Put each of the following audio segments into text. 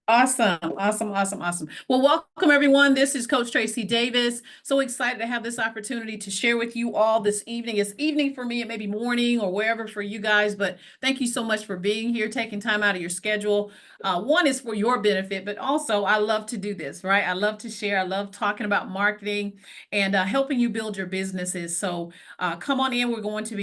Awesome, awesome, awesome, awesome. Well, welcome everyone. This is Coach Tracie Davis. So excited to have this opportunity to share with you all this evening. It's evening for me, it may be morning or wherever for you guys, but thank you so much for being here, taking time out of your schedule. One is for your benefit, but also I love to do this, right? I love to share. I love talking about marketing and helping you build your businesses. So come on in. I'm going to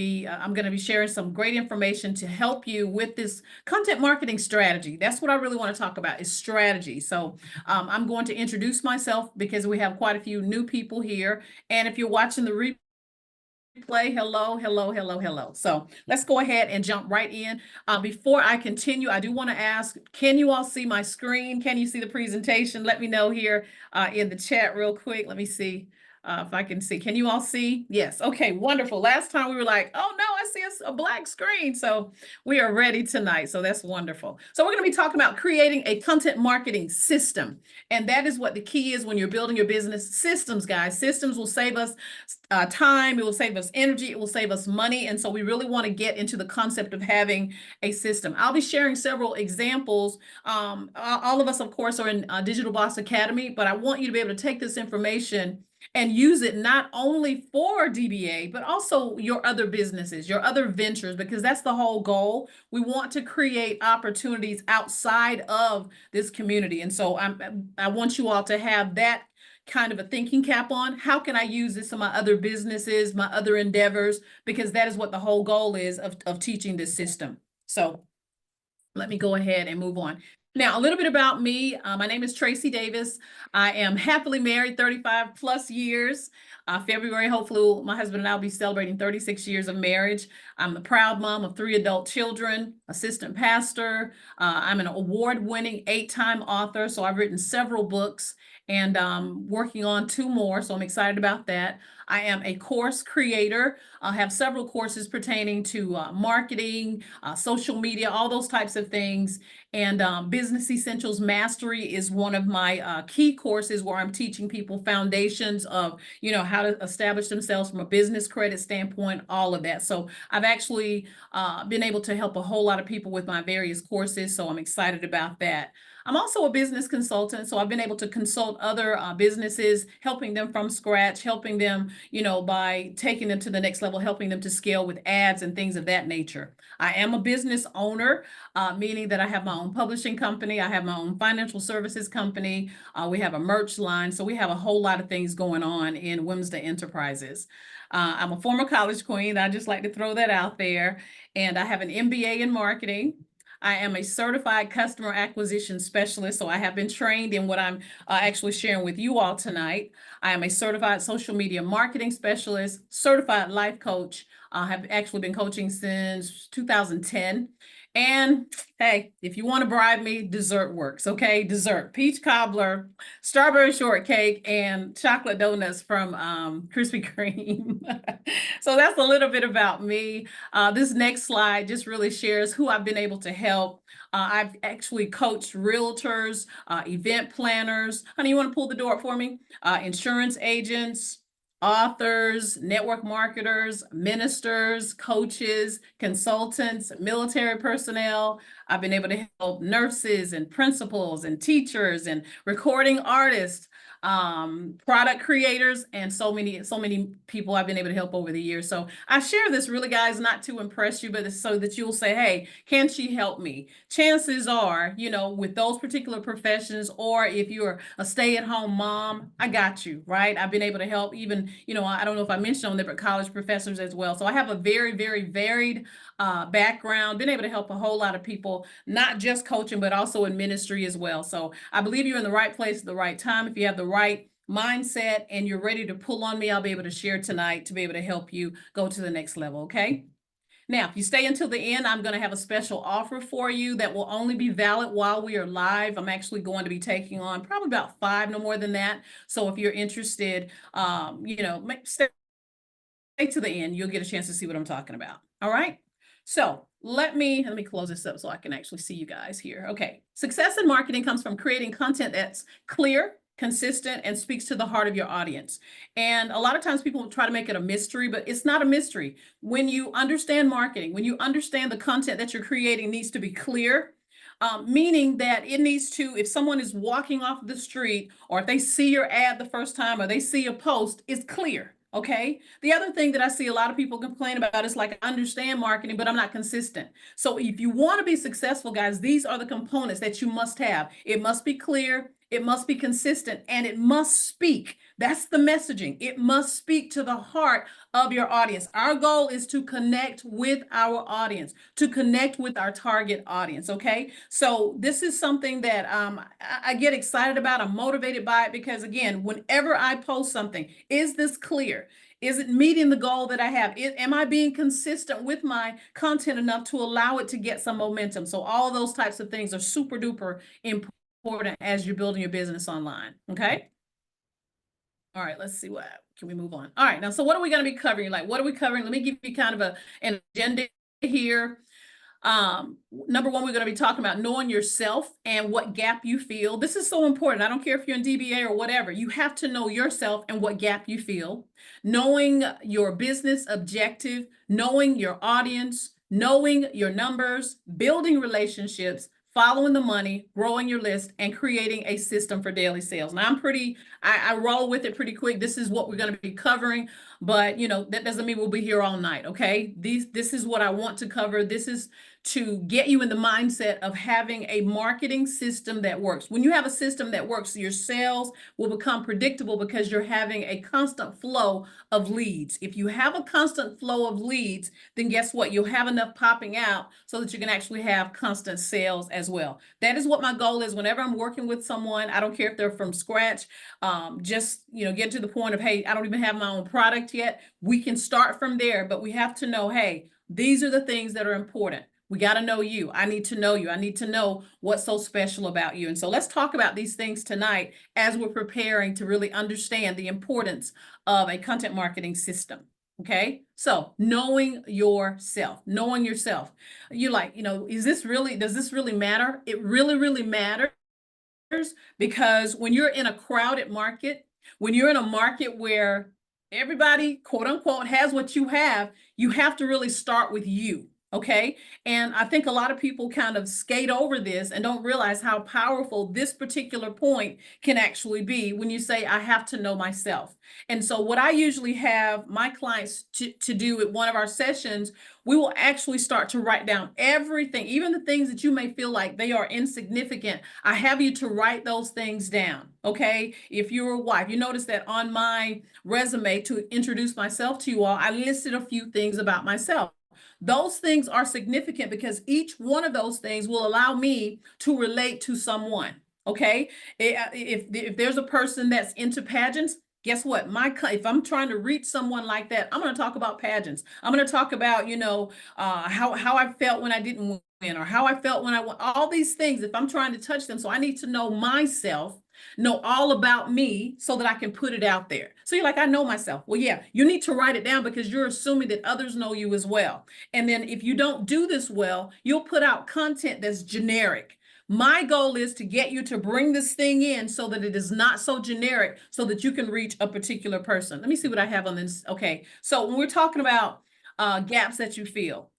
be sharing some great information to help you with this content marketing strategy. That's what I really want to talk about is strategy. So I'm going to introduce myself because we have quite a few new people here. And if you're watching the replay, hello, hello, hello, hello. So let's go ahead and jump right in. Before I continue, I do want to ask, can you all see my screen? Can you see the presentation? Let me know here in the chat real quick. Let me see. If I can see, can you all see? Yes. Okay, wonderful. Last time we were like, oh no, I see a black screen. So we are ready tonight. So that's wonderful. So we're going to be talking about creating a content marketing system. And that is what the key is when you're building your business. Systems, guys. Systems will save us time, it will save us energy, it will save us money. And so we really want to get into the concept of having a system. I'll be sharing several examples. All of us, of course, are in Digital Boss Academy, but I want you to be able to take this information and use it not only for DBA, but also your other businesses, your other ventures, because that's the whole goal. We want to create opportunities outside of this community. And so I want you all to have that kind of a thinking cap on. How can I use this in my other businesses, my other endeavors? Because that is what the whole goal is of teaching this system. So let me go ahead and move on. Now, a little bit about me. My name is Tracie Davis. I am happily married 35 plus years. February, hopefully, my husband and I will be celebrating 36 years of marriage. I'm the proud mom of 3 adult children, assistant pastor. I'm an award-winning 8-time author, so I've written several books and working on 2 more, so I'm excited about that. I am a course creator. I have several courses pertaining to marketing, social media, all those types of things. And Business Essentials Mastery is one of my key courses where I'm teaching people foundations of, how to establish themselves from a business credit standpoint, all of that. So I've actually been able to help a whole lot of people with my various courses. So I'm excited about that. I'm also a business consultant, so I've been able to consult other businesses, helping them from scratch, helping them, by taking them to the next level, helping them to scale with ads and things of that nature. I am a business owner, meaning that I have my own publishing company, I have my own financial services company, we have a merch line, so we have a whole lot of things going on in Wednesday Enterprises. I'm a former college queen. I just like to throw that out there. And I have an MBA in marketing. I am a certified customer acquisition specialist, so I have been trained in what I'm actually sharing with you all tonight. I am a certified social media marketing specialist, certified life coach. I have actually been coaching since 2010. And hey, if you want to bribe me, dessert works, okay? Dessert, peach cobbler, strawberry shortcake, and chocolate donuts from Krispy Kreme. So that's a little bit about me. This next slide just really shares who I've been able to help. I've actually coached realtors, event planners. Honey, you want to pull the door up for me? Insurance agents, authors, network marketers, ministers, coaches, consultants, military personnel. I've been able to help nurses and principals and teachers and recording artists, product creators, and so many people I've been able to help over the years. So I share this really, guys, not to impress you, but it's so that you'll say, hey, can she help me? Chances are, with those particular professions, or if you're a stay-at-home mom, I got you, right? I've been able to help even, I don't know if I mentioned on there, but college professors as well. So I have a very, very varied background, been able to help a whole lot of people, not just coaching, but also in ministry as well. So I believe you're in the right place at the right time. If you have the right mindset and you're ready to pull on me, I'll be able to share tonight to be able to help you go to the next level, okay? Now, if you stay until the end, I'm going to have a special offer for you that will only be valid while we are live. I'm actually going to be taking on probably about 5, no more than that. So if you're interested, stay to the end. You'll get a chance to see what I'm talking about. All right. So let me close this up so I can actually see you guys here. Okay. Success in marketing comes from creating content that's clear, consistent, and speaks to the heart of your audience. And a lot of times people try to make it a mystery, but it's not a mystery. When you understand marketing, when you understand the content that you're creating needs to be clear, Meaning that it needs to, if someone is walking off the street, or if they see your ad the first time, or they see a post, it's clear. Okay. The other thing that I see a lot of people complain about is like, I understand marketing, but I'm not consistent. So if you want to be successful, guys, these are the components that you must have. It must be clear, it must be consistent, and it must speak. That's the messaging. It must speak to the heart of your audience. Our goal is to connect with our audience, to connect with our target audience. Okay. So this is something that I get excited about. I'm motivated by it because, again, whenever I post something, is this clear? Is it meeting the goal that I have? Am I being consistent with my content enough to allow it to get some momentum? So all those types of things are super duper important as you're building your business online. Okay. All right, let's see what can we move on. All right, now, so what are we going to be covering? Like, what are we covering? Let me give you kind of an agenda here. Number one, we're going to be talking about knowing yourself and what gap you feel. This is so important. I don't care if you're in DBA or whatever. You have to know yourself and what gap you feel. Knowing your business objective, knowing your audience, knowing your numbers, building relationships, following the money, growing your list, and creating a system for daily sales. Now, I roll with it pretty quick. This is what we're going to be covering, but that doesn't mean we'll be here all night. Okay. This is what I want to cover. This is to get you in the mindset of having a marketing system that works. When you have a system that works, your sales will become predictable because you're having a constant flow of leads. If you have a constant flow of leads, then guess what? You'll have enough popping out so that you can actually have constant sales as well. That is what my goal is whenever I'm working with someone. I don't care if they're from scratch. Just get to the point of, hey, I don't even have my own product yet. We can start from there, but we have to know, hey, these are the things that are important. We got to know you. I need to know you. I need to know what's so special about you. And so let's talk about these things tonight as we're preparing to really understand the importance of a content marketing system. Okay. So knowing yourself. You're like, does this really matter? It really, really matters, because when you're in a crowded market, when you're in a market where everybody, quote unquote, has what you have to really start with you. Okay. And I think a lot of people kind of skate over this and don't realize how powerful this particular point can actually be when you say, I have to know myself. And so what I usually have my clients to do at one of our sessions, we will actually start to write down everything, even the things that you may feel like they are insignificant. I have you to write those things down. Okay. If you're a wife, you notice that on my resume to introduce myself to you all, I listed a few things about myself. Those things are significant because each one of those things will allow me to relate to someone. Okay. If there's a person that's into pageants, guess what? If I'm trying to reach someone like that, I'm going to talk about pageants. I'm going to talk about, how I felt when I didn't win, or how I felt when I won. All these things, if I'm trying to touch them. So I need to know myself, know all about me so that I can put it out there. So you're like, I know myself. Well, yeah, you need to write it down because you're assuming that others know you as well. And then if you don't do this well, you'll put out content that's generic. My goal is to get you to bring this thing in so that it is not so generic, so that you can reach a particular person. Let me see what I have on this. Okay. So when we're talking about gaps that you feel,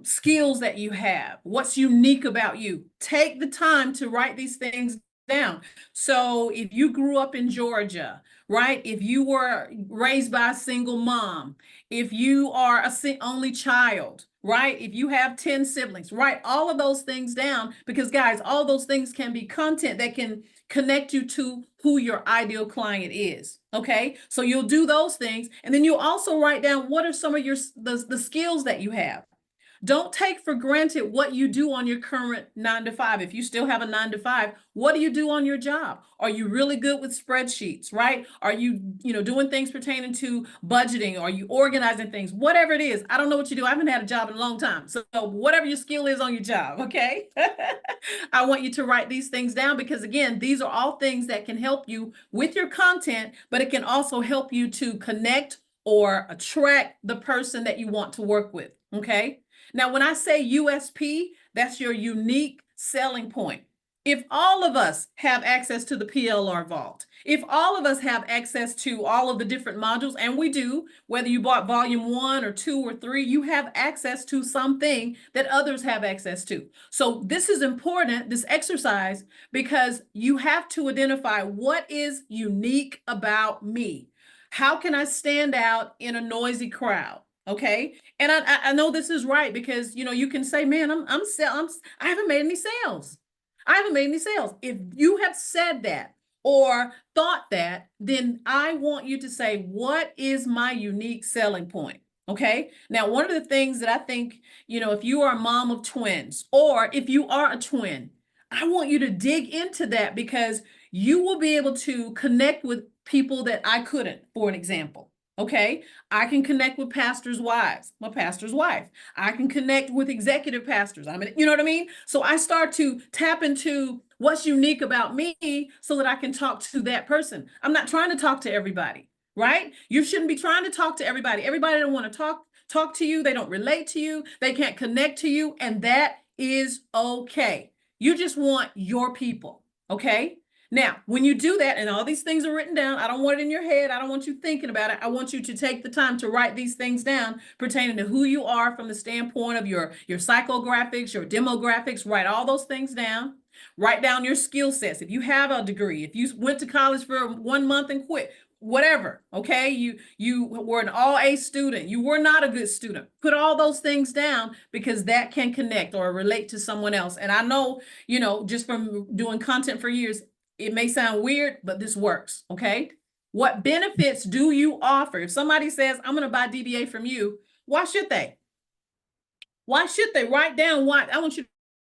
skills that you have, what's unique about you, take the time to write these things down. So if you grew up in Georgia, right? If you were raised by a single mom, if you are a only child, right? If you have 10 siblings, write all of those things down, because guys, all those things can be content that can connect you to who your ideal client is. Okay. So you'll do those things. And then you'll also write down what are some of the skills that you have. Don't take for granted what you do on your current 9 to 5. If you still have a 9 to 5, what do you do on your job? Are you really good with spreadsheets, right? Are you, doing things pertaining to budgeting? Are you organizing things? Whatever it is, I don't know what you do. I haven't had a job in a long time. So whatever your skill is on your job, okay? I want you to write these things down because, again, these are all things that can help you with your content, but it can also help you to connect or attract the person that you want to work with, okay? Now, when I say USP, that's your unique selling point. If all of us have access to the PLR vault, if all of us have access to all of the different modules, and we do, whether you bought volume 1 or 2 or 3, you have access to something that others have access to. So this is important, this exercise, because you have to identify what is unique about me. How can I stand out in a noisy crowd? Okay. And I know this is right because, you can say, man, I haven't made any sales. I haven't made any sales. If you have said that or thought that, then I want you to say, what is my unique selling point? Okay. Now, one of the things that I think, if you are a mom of twins or if you are a twin, I want you to dig into that because you will be able to connect with people that I couldn't, for an example. Okay. I can connect with pastors' wives, my pastor's wife. I can connect with executive pastors. You know what I mean? So I start to tap into what's unique about me so that I can talk to that person. I'm not trying to talk to everybody, right? You shouldn't be trying to talk to everybody. Everybody don't want to talk to you. They don't relate to you. They can't connect to you. And that is okay. You just want your people. Okay. Now, when you do that, and all these things are written down, I don't want it in your head. I don't want you thinking about it. I want you to take the time to write these things down pertaining to who you are from the standpoint of your psychographics, your demographics. Write all those things down. Write down your skill sets. If you have a degree, if you went to college for 1 month and quit, whatever, okay? You were an all-A student. You were not a good student. Put all those things down because that can connect or relate to someone else. And I know, just from doing content for years, it may sound weird, but this works, okay? What benefits do you offer? If somebody says, I'm going to buy DBA from you, why should they? Why should they? Write down why. I want you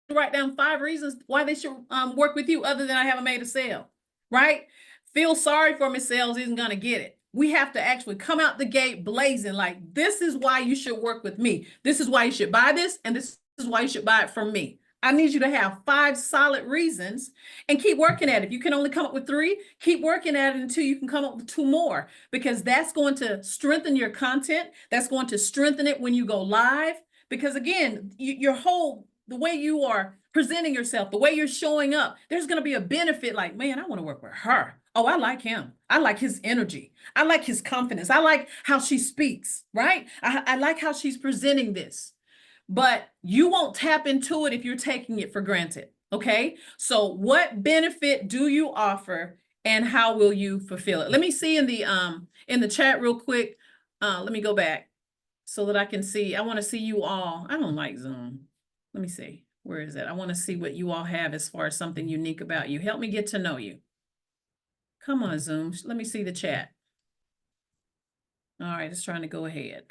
to write down 5 reasons why they should work with you other than I haven't made a sale, right? Feel sorry for me sales isn't going to get it. We have to actually come out the gate blazing like, this is why you should work with me. This is why you should buy this, and this is why you should buy it from me. I need you to have 5 solid reasons and keep working at it. If you can only come up with 3, keep working at it until you can come up with 2 more, because that's going to strengthen your content. That's going to strengthen it when you go live. Because again, the way you are presenting yourself, the way you're showing up, there's going to be a benefit like, man, I want to work with her. Oh, I like him. I like his energy. I like his confidence. I like how she speaks, right? I like how she's presenting this. But you won't tap into it if you're taking it for granted. Okay. So what benefit do you offer and how will you fulfill it? Let me see in the chat real quick. Let me go back so that I can see. I want to see you all. I don't like Zoom. Let me see. Where is it? I want to see what you all have as far as something unique about you. Help me get to know you. Come on, Zoom. Let me see the chat. All right, it's trying to go ahead.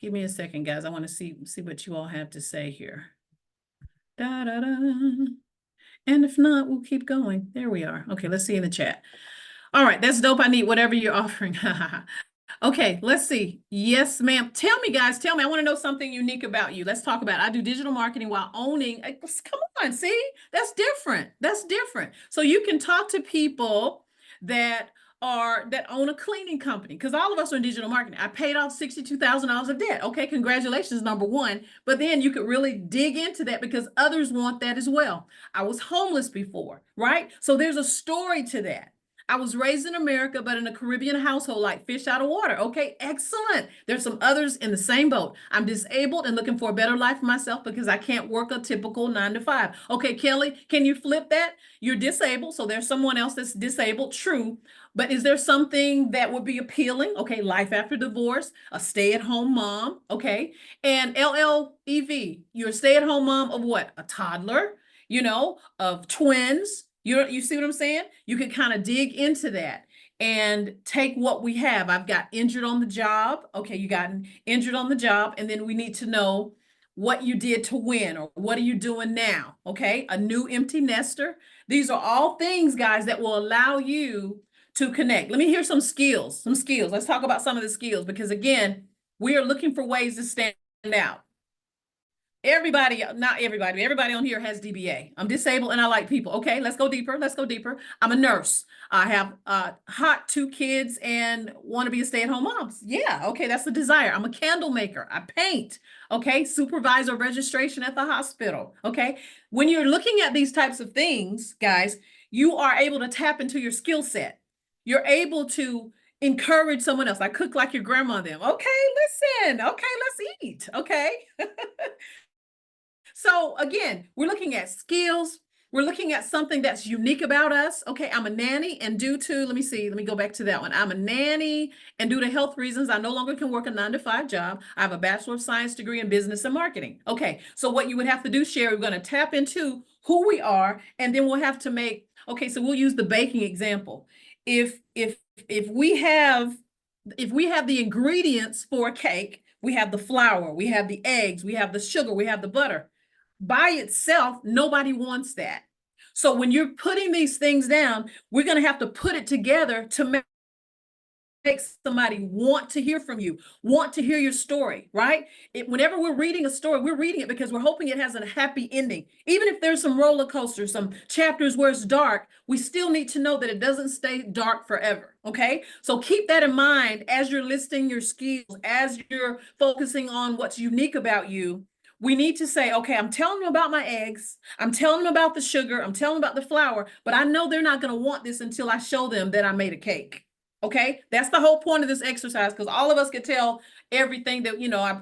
Give me a second, guys. I want to see what you all have to say here. Da, da, da. And if not, we'll keep going. There we are. Okay, let's see in the chat. All right, that's dope. I need whatever you're offering. Okay, let's see. Yes, ma'am. Tell me, guys. Tell me. I want to know something unique about you. Let's talk about it. I do digital marketing while owning. Come on, see? That's different. That's different. So you can talk to people that own a cleaning company, because all of us are in digital marketing. I paid off $62,000 of debt. Okay, congratulations, number one. But then you could really dig into that because others want that as well. I was homeless before, right? So there's a story to that. I was raised in America, but in a Caribbean household, like fish out of water. Okay, excellent. There's some others in the same boat. I'm disabled and looking for a better life for myself because I can't work a typical 9 to 5. Okay, Kelly, can you flip that? You're disabled, so there's someone else that's disabled, true. But is there something that would be appealing? Okay, life after divorce, a stay-at-home mom, okay? And LLEV, you're a stay-at-home mom of what? A toddler, of twins. You see what I'm saying? You can kind of dig into that and take what we have. I've got injured on the job. Okay, you got injured on the job, and then we need to know what you did to win or what are you doing now? Okay, a new empty nester. These are all things, guys, that will allow you to connect. Let me hear some skills. Let's talk about some of the skills because again, we are looking for ways to stand out. Everybody, not everybody, everybody on here has DBA. I'm disabled and I like people. Okay, let's go deeper. Let's go deeper. I'm a nurse. I have hot 2 kids and want to be a stay-at-home mom. Yeah, okay, that's the desire. I'm a candle maker. I paint. Okay, supervisor registration at the hospital. Okay, when you're looking at these types of things, guys, you are able to tap into your skill set. You're able to encourage someone else. I cook like your grandma then. Okay, listen. Okay, let's eat. Okay. So again, we're looking at skills. We're looking at something that's unique about us. Okay, I'm a nanny, and due to, let me go back to that one. I'm a nanny, and due to health reasons, I no longer can work a 9-to-5 job. I have a Bachelor of Science degree in business and marketing. Okay, so what you would have to do, Sherry, we're going to tap into who we are, and then we'll have to make, okay, so we'll use the baking example. If we have the ingredients for a cake, we have the flour, we have the eggs, we have the sugar, we have the butter. By itself, nobody wants that. So when you're putting these things down, we're going to have to put it together to make somebody want to hear from you, want to hear your story, right? Whenever we're reading a story, we're reading it because we're hoping it has a happy ending. Even if there's some roller coasters, some chapters where it's dark, we still need to know that it doesn't stay dark forever, okay? So keep that in mind as you're listing your skills, as you're focusing on what's unique about you. We need to say, okay, I'm telling them about my eggs. I'm telling them about the sugar. I'm telling them about the flour, but I know they're not going to want this until I show them that I made a cake. Okay, that's the whole point of this exercise, because all of us could tell everything that,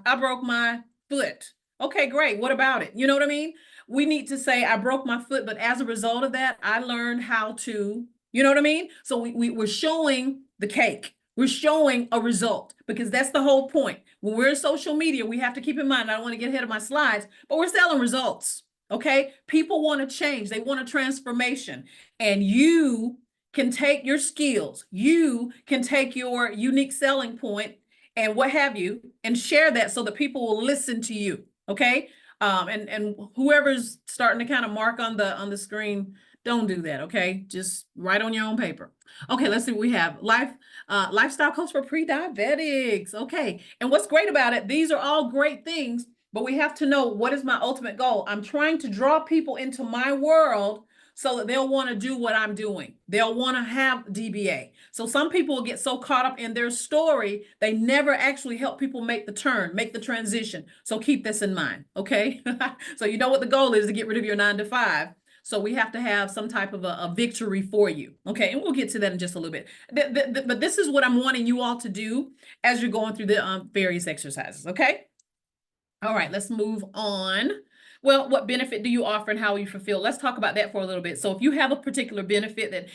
I broke my foot. Okay, great. What about it? You know what I mean? We need to say, I broke my foot, but as a result of that, I learned how to, you know what I mean? So we're showing the cake. We're showing a result, because that's the whole point. When we're in social media, we have to keep in mind, I don't want to get ahead of my slides, but we're selling results. Okay, people want to change. They want a transformation, and you can take your skills, you can take your unique selling point and what have you, and share that so that people will listen to you. Okay. And whoever's starting to kind of mark on the screen, don't do that. Okay. Just write on your own paper. Okay. Let's see what we have. Lifestyle coach for pre-diabetics. Okay. And what's great about it, these are all great things, but we have to know, what is my ultimate goal? I'm trying to draw people into my world so that they'll want to do what I'm doing. They'll want to have DBA. So some people will get so caught up in their story, they never actually help people make the turn, make the transition. So keep this in mind, okay? So you know what the goal is, to get rid of your 9-to-5. So we have to have some type of a victory for you, okay? And we'll get to that in just a little bit. But this is what I'm wanting you all to do as you're going through the various exercises, okay? All right, let's move on. Well, what benefit do you offer and how you fulfill? Let's talk about that for a little bit. So if you have a particular benefit that,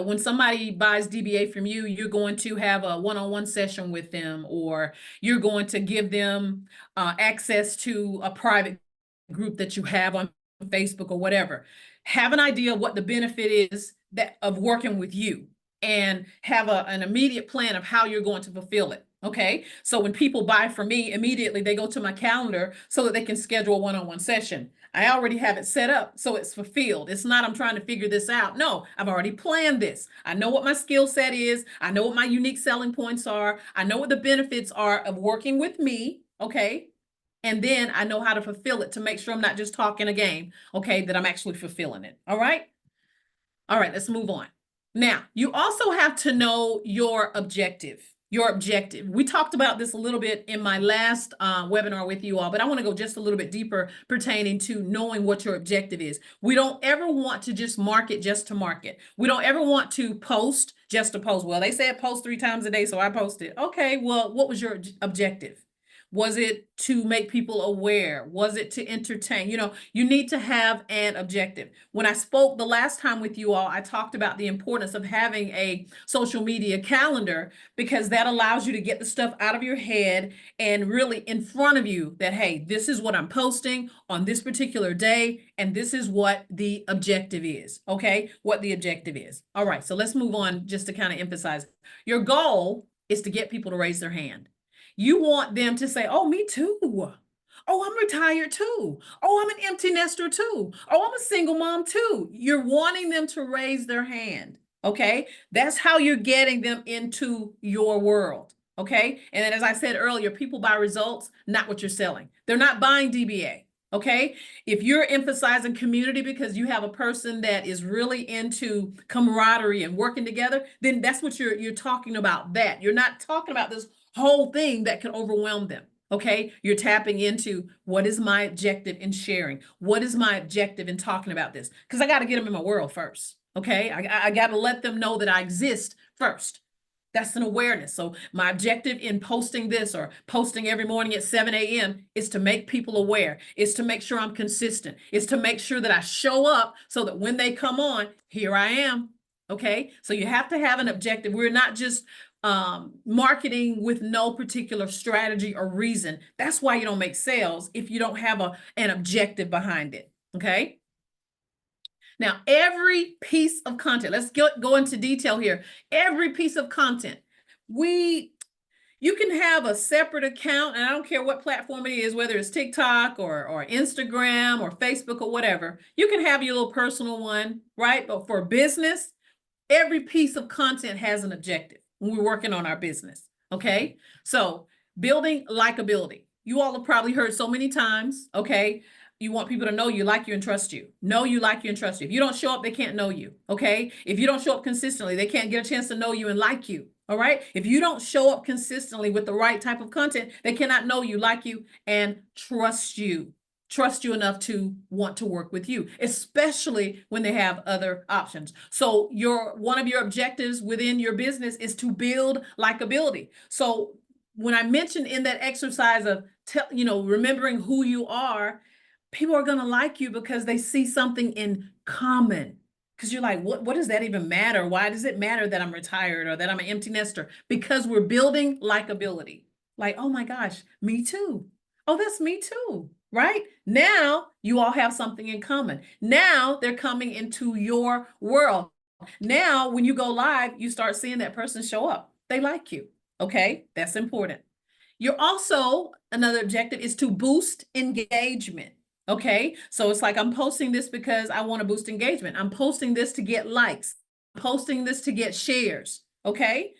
when somebody buys DBA from you, you're going to have a one-on-one session with them, or you're going to give them access to a private group that you have on Facebook or whatever. Have an idea of what the benefit is of working with you, and have an immediate plan of how you're going to fulfill it. Okay, so when people buy from me, immediately they go to my calendar so that they can schedule a one-on-one session. I already have it set up, so it's fulfilled. It's not, I'm trying to figure this out. No, I've already planned this. I know what my skill set is. I know what my unique selling points are. I know what the benefits are of working with me. Okay. And then I know how to fulfill it, to make sure I'm not just talking a game. Okay, that I'm actually fulfilling it. All right. All right, let's move on. Now, you also have to know your objective. Your objective. We talked about this a little bit in my last webinar with you all, but I want to go just a little bit deeper pertaining to knowing what your objective is. We don't ever want to just market just to market. We don't ever want to post just to post. Well, they said post 3 times a day, so I posted. Okay, well, what was your objective? Was it to make people aware? Was it to entertain? You need to have an objective. When I spoke the last time with you all, I talked about the importance of having a social media calendar, because that allows you to get the stuff out of your head and really in front of you, that, hey, this is what I'm posting on this particular day, and this is what the objective is. Okay, what the objective is. All right, so let's move on, just to kind of emphasize. Your goal is to get people to raise their hand. You want them to say, oh, me too. Oh, I'm retired too. Oh, I'm an empty nester too. Oh, I'm a single mom too. You're wanting them to raise their hand. Okay. That's how you're getting them into your world. Okay. And then, as I said earlier, people buy results, not what you're selling. They're not buying DBA. Okay. If you're emphasizing community because you have a person that is really into camaraderie and working together, then that's what you're talking about. That you're not talking about this whole thing that can overwhelm them. Okay. You're tapping into what is my objective in sharing? What is my objective in talking about this? Because I got to get them in my world first. Okay. I got to let them know that I exist first. That's an awareness. So my objective in posting this or posting every morning at 7 a.m. is to make people aware, is to make sure I'm consistent, is to make sure that I show up so that when they come on, here I am. Okay. So you have to have an objective. We're not just marketing with no particular strategy or reason. That's why you don't make sales if you don't have an objective behind it. Okay. Now, every piece of content, let's go into detail here. Every piece of content, you can have a separate account, and I don't care what platform it is, whether it's TikTok or Instagram or Facebook or whatever. You can have your little personal one, right? But for business, every piece of content has an objective when we're working on our business. Okay. So building likability. You all have probably heard so many times. Okay. You want people to know you, like you, and trust you. Know you, like you, and trust you. If you don't show up, they can't know you. Okay. If you don't show up consistently, they can't get a chance to know you and like you. All right. If you don't show up consistently with the right type of content, they cannot know you, like you, and trust you enough to want to work with you, especially when they have other options. So one of your objectives within your business is to build likability. So when I mentioned in that exercise of remembering who you are, people are going to like you because they see something in common. Because you're like, what does that even matter? Why does it matter that I'm retired or that I'm an empty nester? Because we're building likability. Like, oh my gosh, me too. Oh, that's me too. Right? Now you all have something in common. Now they're coming into your world. Now, when you go live, you start seeing that person show up. They like you. Okay. That's important. You're also, another objective is to boost engagement. Okay. So it's like, I'm posting this because I want to boost engagement. I'm posting this to get likes, I'm posting this to get shares. Okay.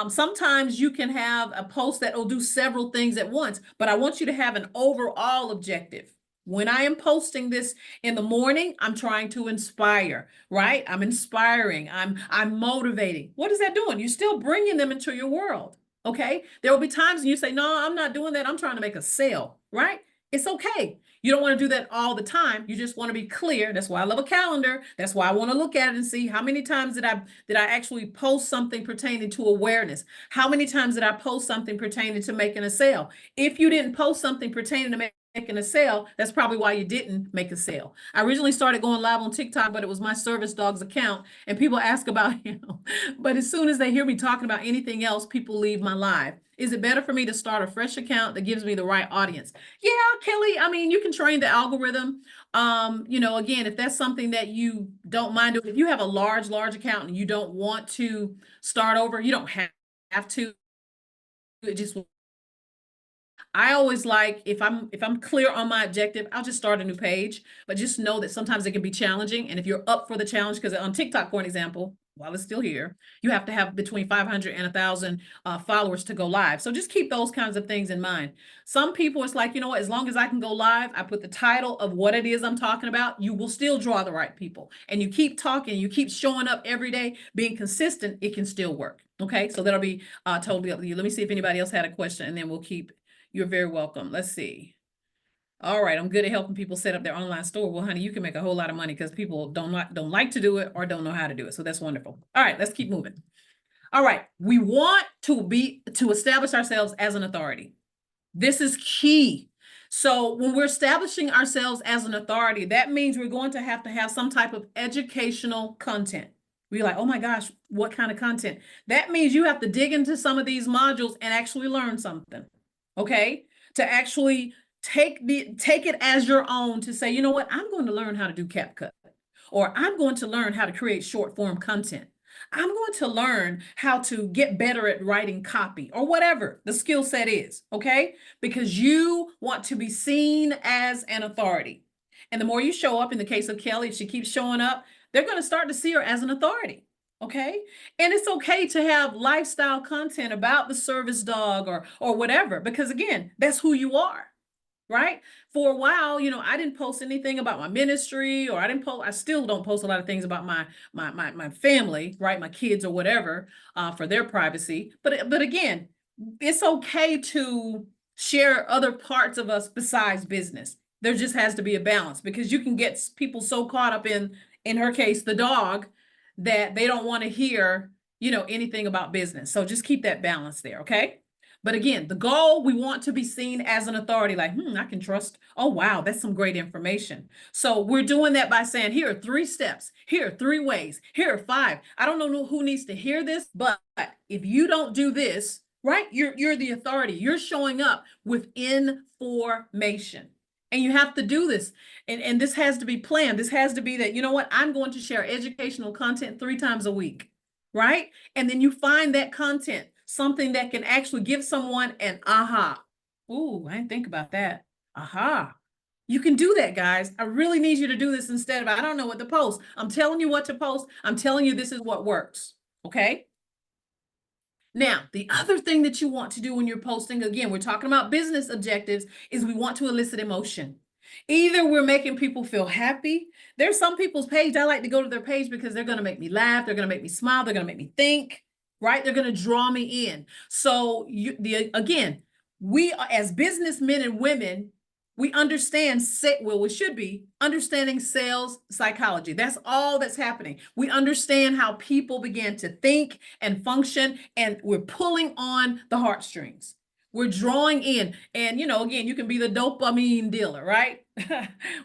Sometimes you can have a post that will do several things at once, but I want you to have an overall objective. When I am posting this in the morning, I'm trying to inspire, right? I'm inspiring. I'm motivating. What is that doing? You're still bringing them into your world. Okay. There will be times when you say, no, I'm not doing that. I'm trying to make a sale, right? It's okay. You don't want to do that all the time. You just want to be clear. That's why I love a calendar. That's why I want to look at it and see how many times did I actually post something pertaining to awareness? How many times did I post something pertaining to making a sale? If you didn't post something pertaining to making a sale, that's probably why you didn't make a sale. I originally started going live on TikTok, but it was my service dog's account and people ask about him. But as soon as they hear me talking about anything else, people leave my live. Is it better for me to start a fresh account that gives me the right audience? Yeah, Kelly, I mean, you can train the algorithm. Again, if that's something that you don't mind doing, if you have a large account and you don't want to start over, you don't have to. It just, I always like, if I'm clear on my objective, I'll just start a new page, but just know that sometimes it can be challenging. And if you're up for the challenge, because on TikTok, for an example, while it's still here, you have to have between 500 and 1,000 followers to go live. So just keep those kinds of things in mind. Some people, it's like, you know what, as long as I can go live, I put the title of what it is I'm talking about, you will still draw the right people. And you keep talking, you keep showing up every day, being consistent, it can still work. Okay, so that'll be totally up to you. Let me see if anybody else had a question, and then we'll keep. You're very welcome. Let's see. All right, I'm good at helping people set up their online store. Well, honey, you can make a whole lot of money because people don't like to do it or don't know how to do it. So that's wonderful. All right, let's keep moving. All right, we want to establish ourselves as an authority. This is key. So when we're establishing ourselves as an authority, that means we're going to have some type of educational content. We're like, oh my gosh, what kind of content? That means you have to dig into some of these modules and actually learn something. Okay, to actually take it as your own, to say, you know what, I'm going to learn how to do CapCut, or I'm going to learn how to create short form content. I'm going to learn how to get better at writing copy, or whatever the skill set is. Okay, because you want to be seen as an authority. And the more you show up, in the case of Kelly, if she keeps showing up, they're going to start to see her as an authority. Okay. And it's okay to have lifestyle content about the service dog or whatever, because again, that's who you are. right? For a while, I didn't post anything about my ministry, or I still don't post a lot of things about my family, right? My kids or whatever, for their privacy. But again, it's okay to share other parts of us besides business. There just has to be a balance, because you can get people so caught up in her case, the dog, that they don't want to hear, anything about business. So just keep that balance there, okay? But again, the goal, we want to be seen as an authority, like, I can trust. Oh, wow, that's some great information. So we're doing that by saying, here are 3 steps, here are 3 ways, here are 5. I don't know who needs to hear this, but if you don't do this, right, you're the authority. You're showing up with information. And you have to do this. And this has to be planned. This has to be that, you know what, I'm going to share educational content 3 times a week, right? And then you find that content, something that can actually give someone an aha. Ooh, I didn't think about that. Aha. You can do that, guys. I really need you to do this instead of, I don't know what to post. I'm telling you what to post. I'm telling you this is what works. Okay. Now, the other thing that you want to do when you're posting, again, we're talking about business objectives, is we want to elicit emotion. Either we're making people feel happy. There's some people's page, I like to go to their page because they're going to make me laugh. They're going to make me smile. They're going to make me think, right? They're going to draw me in. So again, we as businessmen and women, we understand, well, we should be understanding sales psychology. That's all that's happening. We understand how people begin to think and function, and we're pulling on the heartstrings. We're drawing in, and again, you can be the dopamine dealer, right?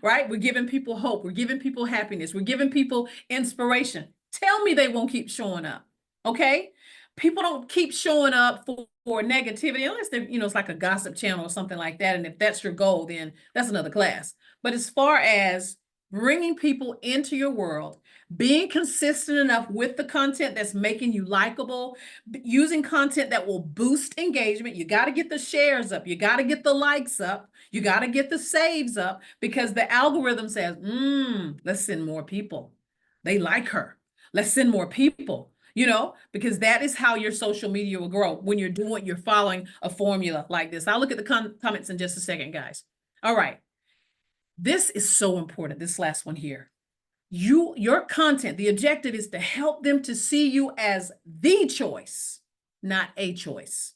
Right? We're giving people hope. We're giving people happiness. We're giving people inspiration. Tell me they won't keep showing up. Okay? People don't keep showing up for negativity unless they're, it's like a gossip channel or something like that. And if that's your goal, then that's another class. But as far as bringing people into your world, being consistent enough with the content that's making you likable, using content that will boost engagement. You got to get the shares up. You got to get the likes up. You got to get the saves up, because the algorithm says, let's send more people. They like her. Let's send more people. Because that is how your social media will grow, when you're following a formula like this. I'll look at the comments in just a second, guys. All right. This is so important. This last one here. Your content, the objective is to help them to see you as the choice, not a choice.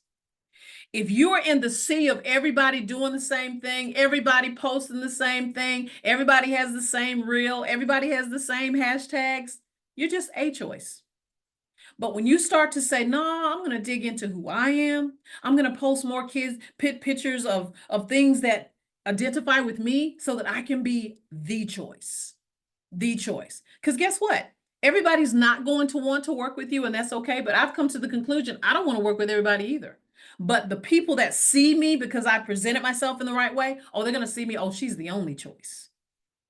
If you are in the sea of everybody doing the same thing, everybody posting the same thing, everybody has the same reel, everybody has the same hashtags, you're just a choice. But when you start to say, no, I'm going to dig into who I am, I'm going to post more pictures of things that identify with me, so that I can be the choice. The choice. Because guess what? Everybody's not going to want to work with you, and that's okay. But I've come to the conclusion, I don't want to work with everybody either. But the people that see me because I presented myself in the right way, they're going to see me, she's the only choice.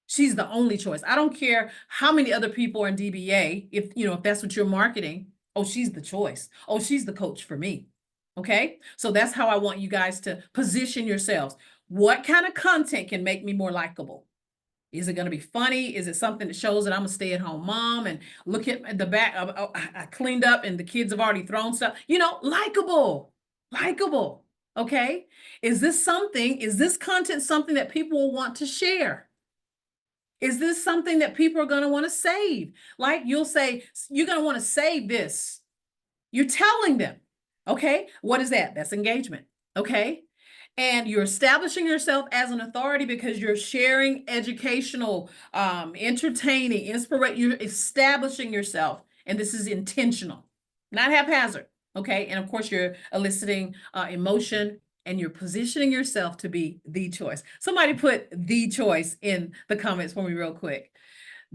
She's the only choice. I don't care how many other people are in DBA. If that's what you're marketing, she's the choice. She's the coach for me. Okay. So that's how I want you guys to position yourselves. What kind of content can make me more likable? Is it going to be funny? Is it something that shows that I'm a stay-at-home mom, and look at the back, I cleaned up and the kids have already thrown stuff, likable. Okay. Is this content something that people will want to share? Is this something that people are going to want to save? Like, you'll say, you're going to want to save this. You're telling them, okay, what is that? That's engagement. Okay. And you're establishing yourself as an authority because you're sharing educational, entertaining, inspiration. You're establishing yourself, and this is intentional, not haphazard. Okay. And of course, you're eliciting emotion, and you're positioning yourself to be the choice. Somebody put the choice in the comments for me real quick.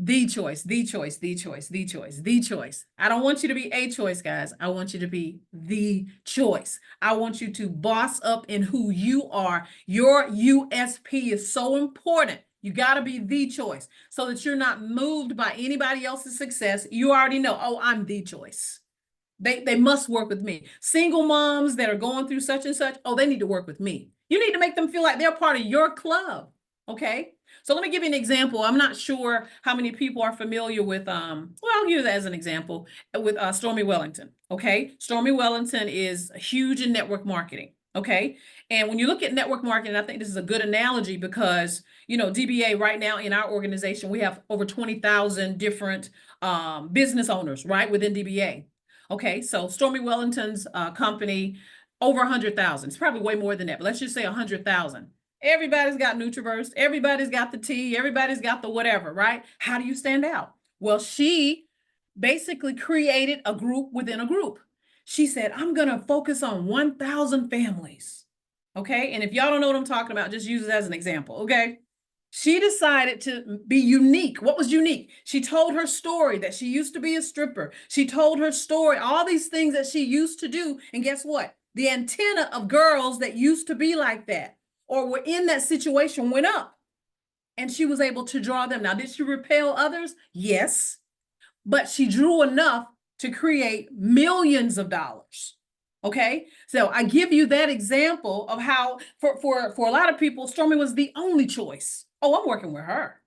The choice, the choice, the choice, the choice, the choice. I don't want you to be a choice, guys. I want you to be the choice. I want you to boss up in who you are. Your USP is so important. You got to be the choice, so that you're not moved by anybody else's success. You already know, I'm the choice. They must work with me. Single moms that are going through such and such, they need to work with me. You need to make them feel like they're part of your club. Okay. So let me give you an example. I'm not sure how many people are familiar with, I'll use that as an example, with Stormy Wellington. Okay. Stormy Wellington is huge in network marketing. Okay. And when you look at network marketing, I think this is a good analogy because, DBA right now in our organization, we have over 20,000 different business owners, right, within DBA. Okay. So Stormy Wellington's company, over 100,000. It's probably way more than that, but let's just say 100,000. Everybody's got Nutraverse. Everybody's got the tea. Everybody's got the whatever, right? How do you stand out? Well, she basically created a group within a group. She said, I'm going to focus on 1,000 families. Okay. And if y'all don't know what I'm talking about, just use it as an example. Okay. She decided to be unique. What was unique? She told her story that she used to be a stripper. She told her story, all these things that she used to do. And guess what? The antenna of girls that used to be like that or were in that situation went up. And she was able to draw them. Now, did she repel others? Yes. But she drew enough to create millions of dollars. Okay. So I give you that example of how for a lot of people, Stormy was the only choice. Oh, I'm working with her.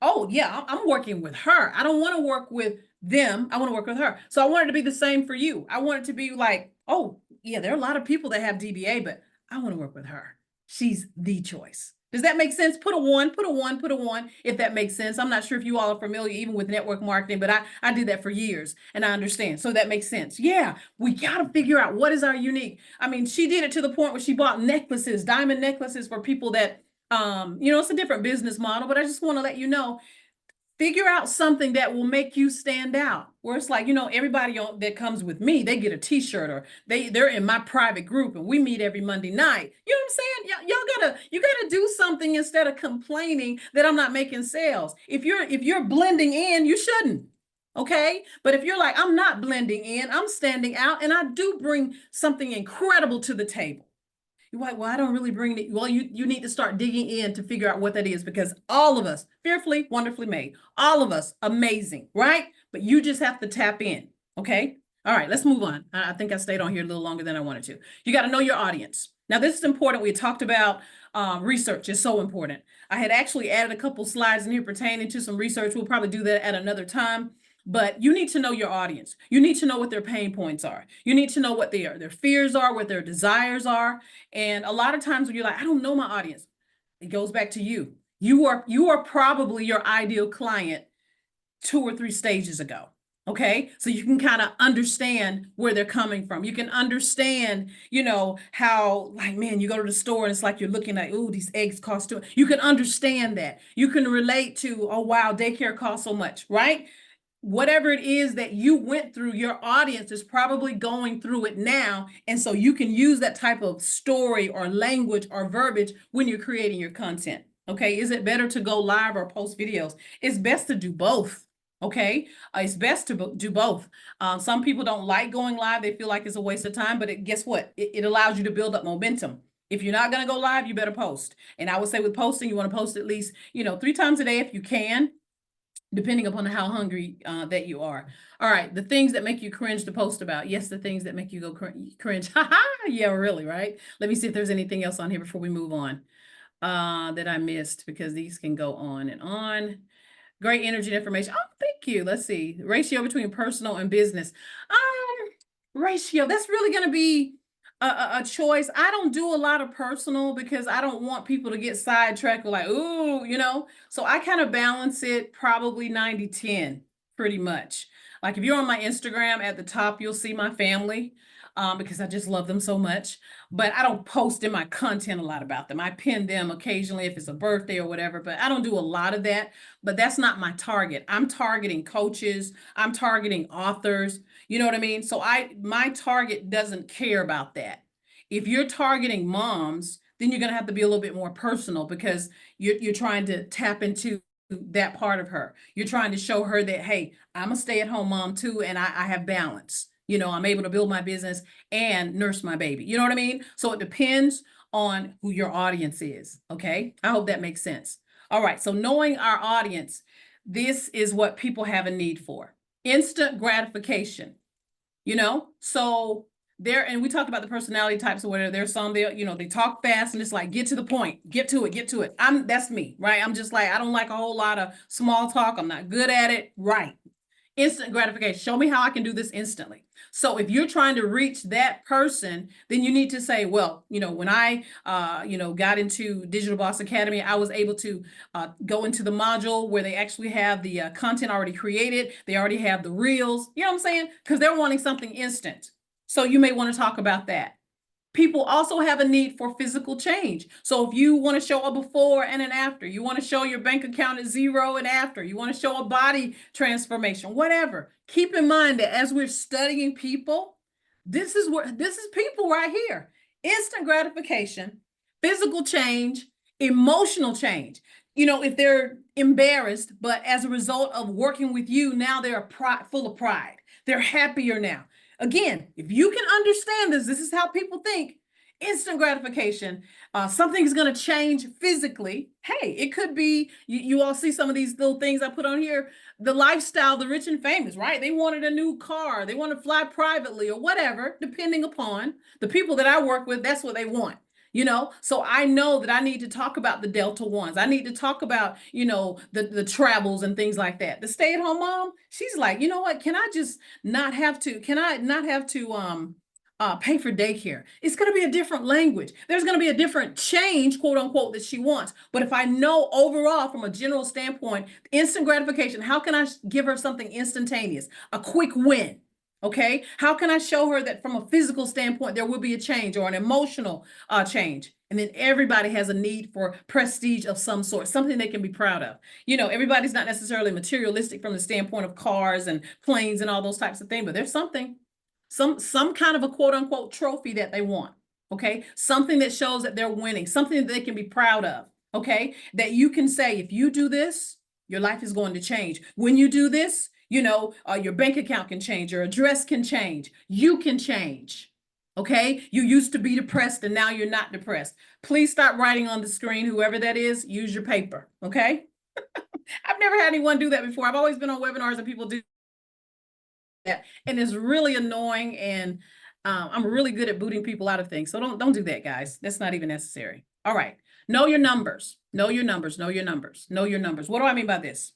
Oh yeah, I'm working with her. I don't want to work with them. I want to work with her. So I want it to be the same for you. I want it to be like, oh yeah, there are a lot of people that have DBA, but I want to work with her. She's the choice. Does that make sense? Put a one, put a one, put a one, if that makes sense. I'm not sure if you all are familiar even with network marketing, but I did that for years and I understand. So that makes sense. Yeah, we got to figure out what is our unique. I mean, she did it to the point where she bought necklaces, diamond necklaces for people that, it's a different business model, but I just want to let you know, figure out something that will make you stand out. Where it's like, everybody that comes with me, they get a t-shirt or they're in my private group and we meet every Monday night. You know what I'm saying? You gotta do something instead of complaining that I'm not making sales. If you're blending in, you shouldn't. Okay. But if you're like, I'm not blending in, I'm standing out and I do bring something incredible to the table. You're like, well, I don't really bring it. Well, you need to start digging in to figure out what that is because all of us, fearfully, wonderfully made, all of us, amazing, right? But you just have to tap in. Okay. All right, let's move on. I think I stayed on here a little longer than I wanted to. You got to know your audience. Now, this is important. We talked about research is so important. I had actually added a couple slides in here pertaining to some research. We'll probably do that at another time. But you need to know your audience. You need to know what their pain points are. You need to know what their fears are, what their desires are. And a lot of times when you're like, I don't know my audience, it goes back to you. You are probably your ideal client 2 or 3 stages ago. Okay. So you can kind of understand where they're coming from. You can understand, how like, man, you go to the store and it's like you're looking at, oh, these eggs cost too much. You can understand that. You can relate to, oh, wow, daycare costs so much, right? Whatever it is that you went through, your audience is probably going through it now. And so you can use that type of story or language or verbiage when you're creating your content. Okay. Is it better to go live or post videos? It's best to do both. Okay. It's best to do both. Some people don't like going live. They feel like it's a waste of time, but guess what? It allows you to build up momentum. If you're not going to go live, you better post. And I would say with posting, you want to post at least, 3 times a day if you can, depending upon how hungry that you are. All right, the things that make you cringe to post about. Yes, the things that make you go cringe. Yeah, really, right? Let me see if there's anything else on here before we move on that I missed because these can go on and on. Great energy and information. Oh, thank you. Let's see. Ratio between personal and business. Ratio, that's really going to be a choice. I don't do a lot of personal because I don't want people to get sidetracked with like, ooh, so I kind of balance it probably 90-10 pretty much. Like if you're on my Instagram at the top, you'll see my family because I just love them so much, but I don't post in my content a lot about them. I pin them occasionally if it's a birthday or whatever, but I don't do a lot of that, but that's not my target. I'm targeting coaches. I'm targeting authors. You know what I mean? So my target doesn't care about that. If you're targeting moms, then you're going to have to be a little bit more personal because you're trying to tap into that part of her. You're trying to show her that, hey, I'm a stay-at-home mom too, and I have balance. I'm able to build my business and nurse my baby. You know what I mean? So it depends on who your audience is. Okay. I hope that makes sense. All right. So knowing our audience, this is what people have a need for. Instant gratification, so and we talked about the personality types or whatever. There's some, they talk fast and it's like, get to the point, get to it. That's me, right? I'm just like, I don't like a whole lot of small talk. I'm not good at it. Right. Instant gratification. Show me how I can do this instantly. So if you're trying to reach that person, then you need to say, well, when I, got into Digital Boss Academy, I was able to go into the module where they actually have the content already created. They already have the reels, you know what I'm saying? Because they're wanting something instant. So you may want to talk about that. People also have a need for physical change. So if you want to show a before and an after, you want to show your bank account at zero and after, you want to show a body transformation, whatever. Keep in mind that as we're studying people, this is people right here. Instant gratification, physical change, emotional change. If they're embarrassed, but as a result of working with you, now they're full of pride. They're happier now. Again, if you can understand this is how people think. Instant gratification. Something is going to change physically. Hey, it could be, you all see some of these little things I put on here. The lifestyle, the rich and famous, right? They wanted a new car. They want to fly privately or whatever, depending upon the people that I work with. That's what they want. So I know that I need to talk about the Delta ones. I need to talk about, the travels and things like that. The stay-at-home mom, she's like, you know what? Can I not have to pay for daycare? It's going to be a different language. There's going to be a different change, quote unquote, that she wants. But if I know overall from a general standpoint, instant gratification, how can I give her something instantaneous, a quick win? Okay, how can I show her that from a physical standpoint, there will be a change or an emotional change? And then everybody has a need for prestige of some sort, something they can be proud of. Everybody's not necessarily materialistic from the standpoint of cars and planes and all those types of things, but there's something, some kind of a quote unquote trophy that they want. Okay, something that shows that they're winning, something that they can be proud of. Okay, that you can say, if you do this, your life is going to change. When you do this, your bank account can change, your address can change, you can change. Okay, you used to be depressed and now you're not depressed. Please stop writing on the screen, whoever that is. Use your paper. Okay. I've never had anyone do that before. I've always been on webinars and people do that, and it's really annoying, and I'm really good at booting people out of things. So don't do that, guys. That's not even necessary. All right, know your numbers. Know your numbers. Know your numbers. Know your numbers. What do I mean by this?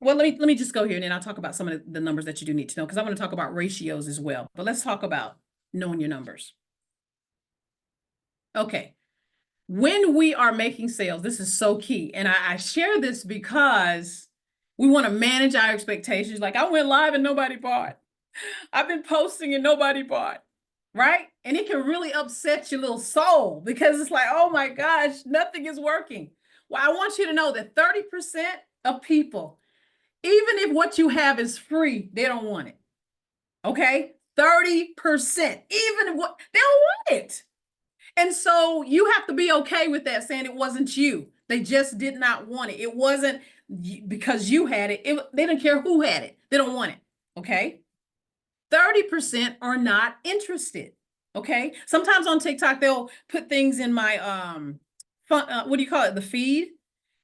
Well, let me just go here and then I'll talk about some of the numbers that you do need to know, because I want to talk about ratios as well. But let's talk about knowing your numbers. Okay. When we are making sales, this is so key. And I share this because we want to manage our expectations. Like, I went live and nobody bought. I've been posting and nobody bought. Right? And it can really upset your little soul, because it's like, oh my gosh, nothing is working. Well, I want you to know that 30% of people, even if what you have is free, they don't want it. Okay? 30%, even if what they don't want it. And so you have to be okay with that, saying it wasn't you. They just did not want it. It wasn't because you had it. They didn't care who had it. They don't want it. Okay? 30% are not interested. Okay? Sometimes on TikTok, they'll put things in my, what do you call it? The feed.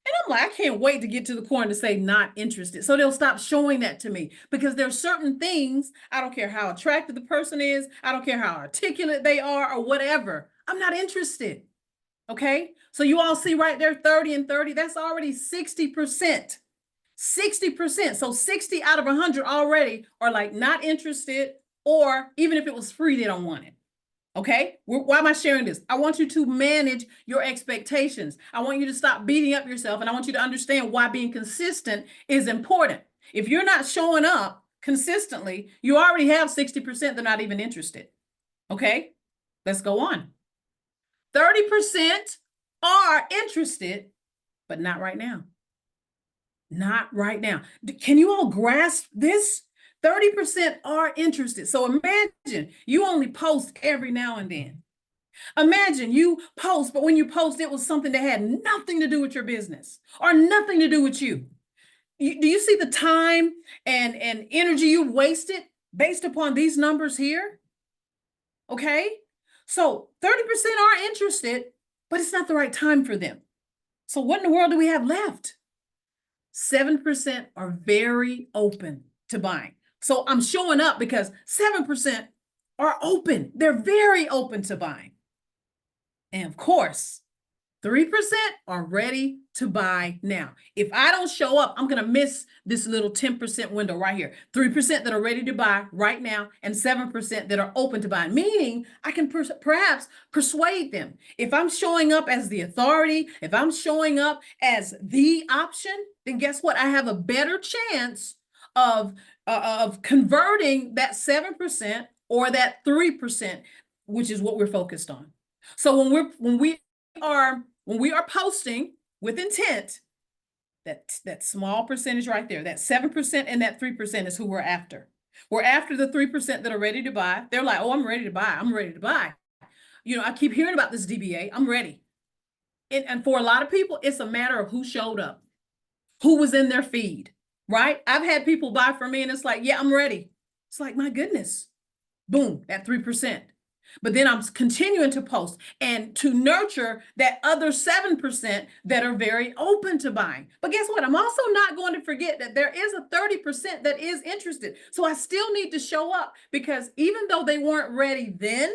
And I'm like, I can't wait to get to the corner to say not interested. So they'll stop showing that to me, because there's certain things, I don't care how attractive the person is, I don't care how articulate they are or whatever, I'm not interested. Okay. So you all see right there, 30 and 30, that's already 60%. 60%. So 60 out of 100 already are like not interested, or even if it was free, they don't want it. Okay, why am I sharing this? I want you to manage your expectations. I want you to stop beating up yourself, and I want you to understand why being consistent is important. If you're not showing up consistently, you already have 60% they're not even interested. Okay, let's go on. 30% are interested, but not right now. Not right now. Can you all grasp this? 30% are interested. So imagine you only post every now and then. Imagine you post, but when you post, it was something that had nothing to do with your business or nothing to do with you. Do you see the time and energy you wasted based upon these numbers here? Okay. So 30% are interested, but it's not the right time for them. So what in the world do we have left? 7% are very open to buying. So I'm showing up because 7% are open. They're very open to buying. And of course, 3% are ready to buy now. If I don't show up, I'm going to miss this little 10% window right here. 3% that are ready to buy right now and 7% that are open to buy, meaning I can perhaps persuade them. If I'm showing up as the authority, if I'm showing up as the option, then guess what? I have a better chance of converting that 7% or that 3%, which is what we're focused on. So when we are posting with intent, that small percentage right there, that 7% and that 3% is who we're after. We're after the 3% that are ready to buy. They're like, oh, I'm ready to buy. I'm ready to buy. You know, I keep hearing about this DBA. I'm ready. And for a lot of people, it's a matter of who showed up, who was in their feed, right? I've had people buy from me and it's like, yeah, I'm ready. It's like, my goodness, boom, that 3%. But then I'm continuing to post and to nurture that other 7% that are very open to buying. But guess what? I'm also not going to forget that there is a 30% that is interested. So I still need to show up, because even though they weren't ready then,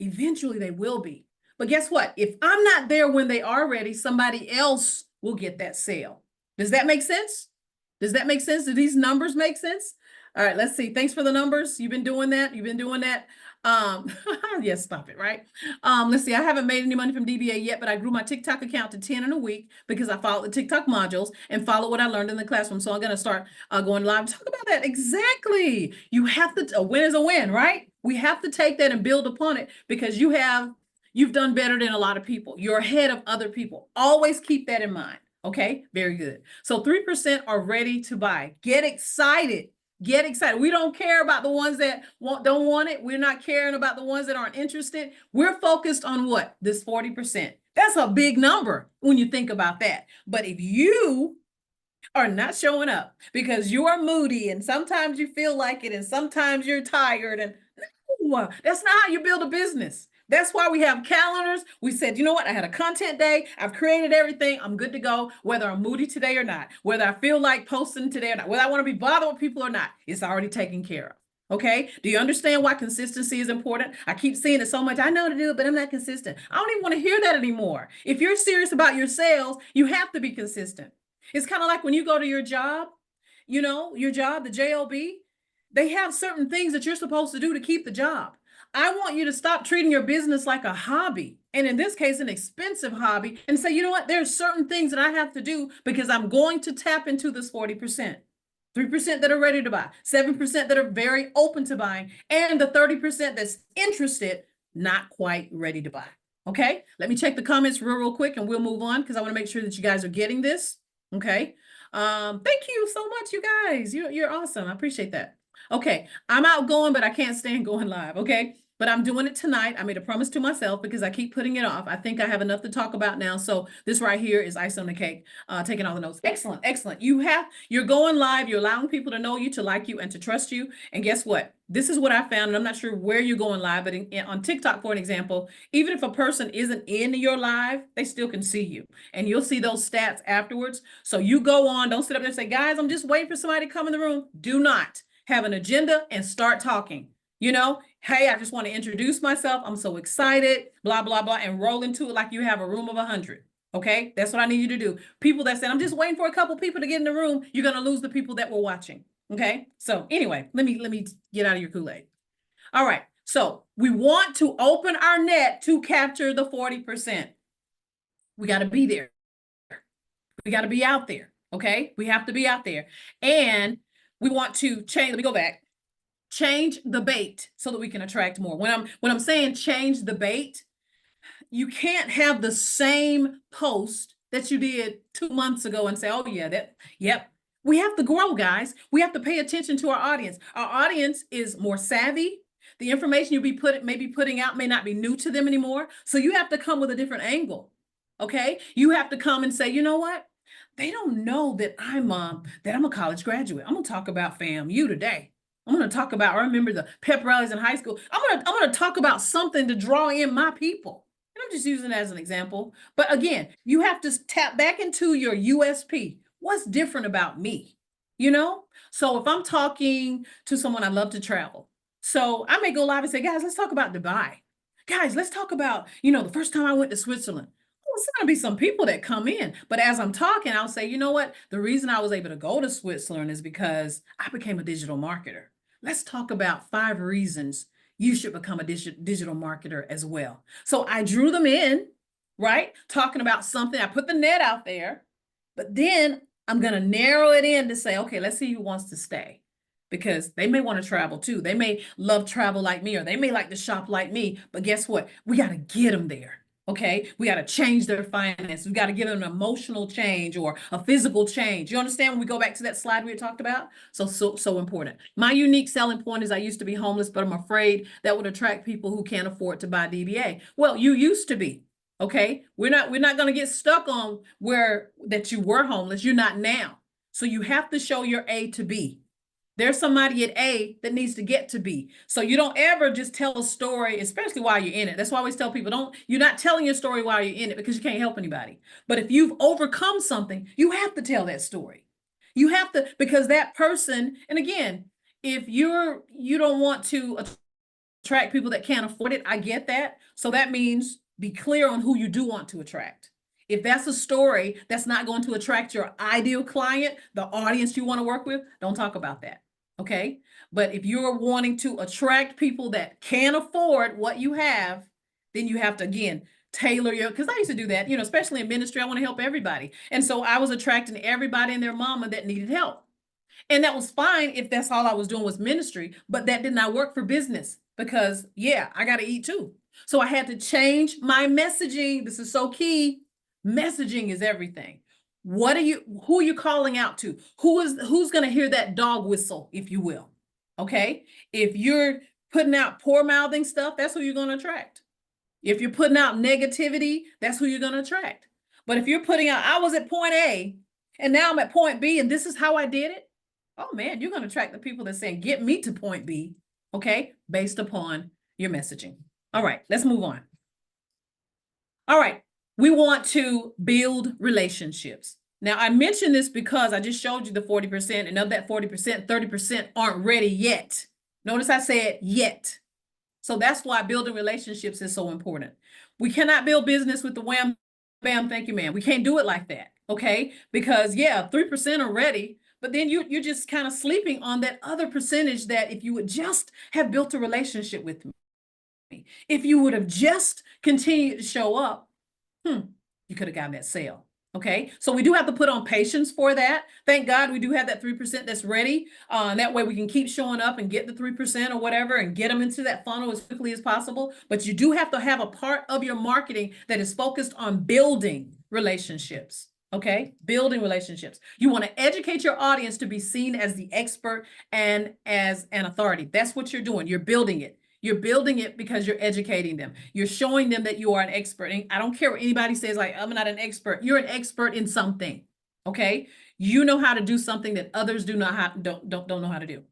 eventually they will be. But guess what? If I'm not there when they are ready, somebody else will get that sale. Does that make sense? Does that make sense? Do these numbers make sense? All right, let's see. Thanks for the numbers. You've been doing that. You've been doing that. Yes, stop it, right? Let's see. I haven't made any money from DBA yet, but I grew my TikTok account to 10 in a week because I followed the TikTok modules and followed what I learned in the classroom. So I'm going to start going live. Talk about that. Exactly. You have to, a win is a win, right? We have to take that and build upon it, because you've done better than a lot of people. You're ahead of other people. Always keep that in mind. Okay, very good. So 3% are ready to buy. Get excited. Get excited. We don't care about the ones that don't want it. We're not caring about the ones that aren't interested. We're focused on what? This 40%. That's a big number when you think about that. But if you are not showing up because you are moody and sometimes you feel like it and sometimes you're tired, and no, that's not how you build a business. That's why we have calendars. We said, you know what? I had a content day. I've created everything. I'm good to go, whether I'm moody today or not, whether I feel like posting today or not, whether I want to be bothered with people or not. It's already taken care of. Okay. Do you understand why consistency is important? I keep seeing it so much. I know to do it, but I'm not consistent. I don't even want to hear that anymore. If you're serious about your sales, you have to be consistent. It's kind of like when you go to your job, you know, your job, the job, they have certain things that you're supposed to do to keep the job. I want you to stop treating your business like a hobby, and in this case, an expensive hobby, and say, you know what, there's certain things that I have to do because I'm going to tap into this 40%. 3% that are ready to buy, 7% that are very open to buying, and the 30% that's interested, not quite ready to buy. Okay, let me check the comments real quick and we'll move on, because I want to make sure that you guys are getting this. Okay, thank you so much, you guys. You're awesome. I appreciate that. Okay, I'm outgoing, but I can't stand going live. Okay, but I'm doing it tonight. I made a promise to myself because I keep putting it off. I think I have enough to talk about now. So this right here is ice on the cake. Taking all the notes. Excellent, excellent. You're going live. You're allowing people to know you, to like you, and to trust you. And guess what? This is what I found, and I'm not sure where you're going live, but on TikTok, for an example, even if a person isn't in your live, they still can see you, and you'll see those stats afterwards. So you go on. Don't sit up there and say, guys, I'm just waiting for somebody to come in the room. Do not have an agenda and start talking. You know, hey, I just want to introduce myself. I'm so excited, blah, blah, blah, and roll into it like you have a room of 100. Okay, that's what I need you to do. People that said, I'm just waiting for a couple people to get in the room, you're going to lose the people that were watching. Okay, so anyway, let me get out of your Kool-Aid. All right, so we want to open our net to capture the 40%. We got to be there. We got to be out there. Okay, we have to be out there. And we want to change. Let me go back. Change the bait so that we can attract more. When I'm saying change the bait, you can't have the same post that you did 2 months ago and say, oh yeah, yep. We have to grow, guys. We have to pay attention to our audience. Our audience is more savvy. The information you'll be putting out may not be new to them anymore. So you have to come with a different angle. Okay. You have to come and say, you know what? They don't know that I'm a college graduate. I'm gonna talk about FAMU today. I'm going to talk about, I remember the pep rallies in high school. I'm going to talk about something to draw in my people. And I'm just using it as an example. But again, you have to tap back into your USP. What's different about me? You know? So if I'm talking to someone, I love to travel. So I may go live and say, guys, let's talk about Dubai. Guys, let's talk about, the first time I went to Switzerland. it's going to be some people that come in. But as I'm talking, I'll say, you know what? The reason I was able to go to Switzerland is because I became a digital marketer. Let's talk about 5 reasons you should become a digital marketer as well. So I drew them in, right? Talking about something. I put the net out there, but then I'm going to narrow it in to say, okay, let's see who wants to stay. Because they may want to travel too. They may love travel like me, or they may like to shop like me. But guess what? We got to get them there. Okay, we got to change their finances. We got to give them an emotional change or a physical change. You understand when we go back to that slide we talked about? So important. My unique selling point is I used to be homeless, but I'm afraid that would attract people who can't afford to buy DBA. Well, you used to be. Okay, we're not going to get stuck on where that you were homeless. You're not now. So you have to show your A to B. There's somebody at A that needs to get to B. So you don't ever just tell a story, especially while you're in it. That's why I always tell people, you're not telling your story while you're in it because you can't help anybody. But if you've overcome something, you have to tell that story. You have to, because that person, and again, if you don't want to attract people that can't afford it, I get that. So that means be clear on who you do want to attract. If that's a story that's not going to attract your ideal client, the audience you want to work with, don't talk about that. Okay. But if you're wanting to attract people that can afford what you have, then you have to, again, tailor your, because I used to do that, especially in ministry, I want to help everybody. And so I was attracting everybody and their mama that needed help. And that was fine if that's all I was doing was ministry, but that did not work for business because, yeah, I got to eat too. So I had to change my messaging. This is so key. Messaging is everything. Who are you calling out to? Who's going to hear that dog whistle, if you will? Okay. If you're putting out poor mouthing stuff, that's who you're going to attract. If you're putting out negativity, that's who you're going to attract. But if you're putting out, I was at point A and now I'm at point B and this is how I did it. Oh man, you're going to attract the people that saying, get me to point B. Okay. Based upon your messaging. All right, let's move on. All right. We want to build relationships. Now, I mentioned this because I just showed you the 40%, and of that 40%, 30% aren't ready yet. Notice I said yet. So that's why building relationships is so important. We cannot build business with the wham, bam, thank you, ma'am. We can't do it like that, okay? Because, yeah, 3% are ready, but then you're just kind of sleeping on that other percentage that if you would just have built a relationship with me, if you would have just continued to show up, you could have gotten that sale. Okay. So we do have to put on patience for that. Thank God we do have that 3% that's ready. That way we can keep showing up and get the 3% or whatever and get them into that funnel as quickly as possible. But you do have to have a part of your marketing that is focused on building relationships. Okay. Building relationships. You want to educate your audience to be seen as the expert and as an authority. That's what you're doing. You're building it. You're building it because you're educating them. You're showing them that you are an expert. And I don't care what anybody says, like, I'm not an expert. You're an expert in something. Okay. You know how to do something that others don't know how to do.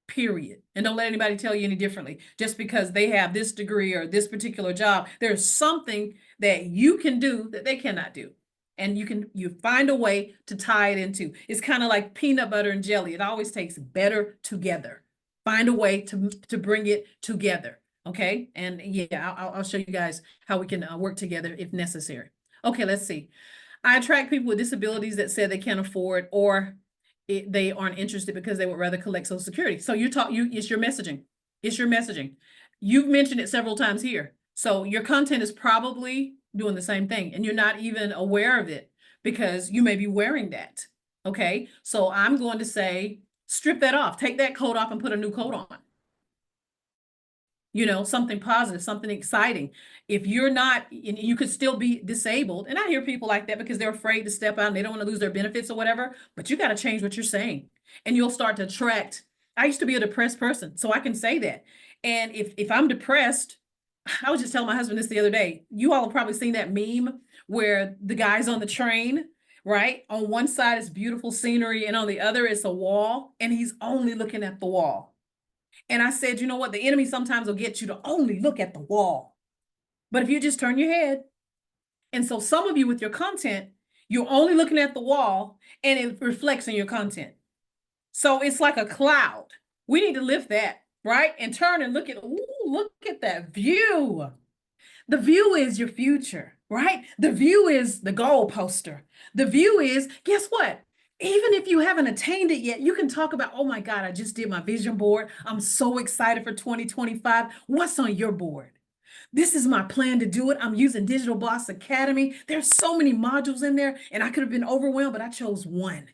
Period. And don't let anybody tell you any differently. Just because they have this degree or this particular job, there's something that you can do that they cannot do. And you find a way to tie it into. It's kind of like peanut butter and jelly. It always takes better together. Find a way to bring it together. Okay. And yeah, I'll show you guys how we can work together if necessary. Okay. Let's see. I attract people with disabilities that say they can't afford or they aren't interested because they would rather collect Social Security. So it's your messaging. It's your messaging. You've mentioned it several times here. So your content is probably doing the same thing and you're not even aware of it because you may be wearing that. Okay. So I'm going to say, strip that off, take that coat off and put a new coat on. Something positive, something exciting. If you're not, and you could still be disabled. And I hear people like that because they're afraid to step out and they don't want to lose their benefits or whatever, but you got to change what you're saying and you'll start to attract. I used to be a depressed person, so I can say that. And if I'm depressed, I was just telling my husband this the other day, you all have probably seen that meme where the guy's on the train, right? On one side is beautiful scenery and on the other is a wall and he's only looking at the wall. And I said, you know what? The enemy sometimes will get you to only look at the wall. But if you just turn your head, and so some of you with your content, you're only looking at the wall and it reflects in your content. So it's like a cloud. We need to lift that, right? And turn and look at that view. The view is your future. right? The view is the goal poster. The view is, guess what? Even if you haven't attained it yet, you can talk about, oh my God, I just did my vision board. I'm so excited for 2025. What's on your board? This is my plan to do it. I'm using Digital Boss Academy. There's so many modules in there, and I could have been overwhelmed, but I chose one.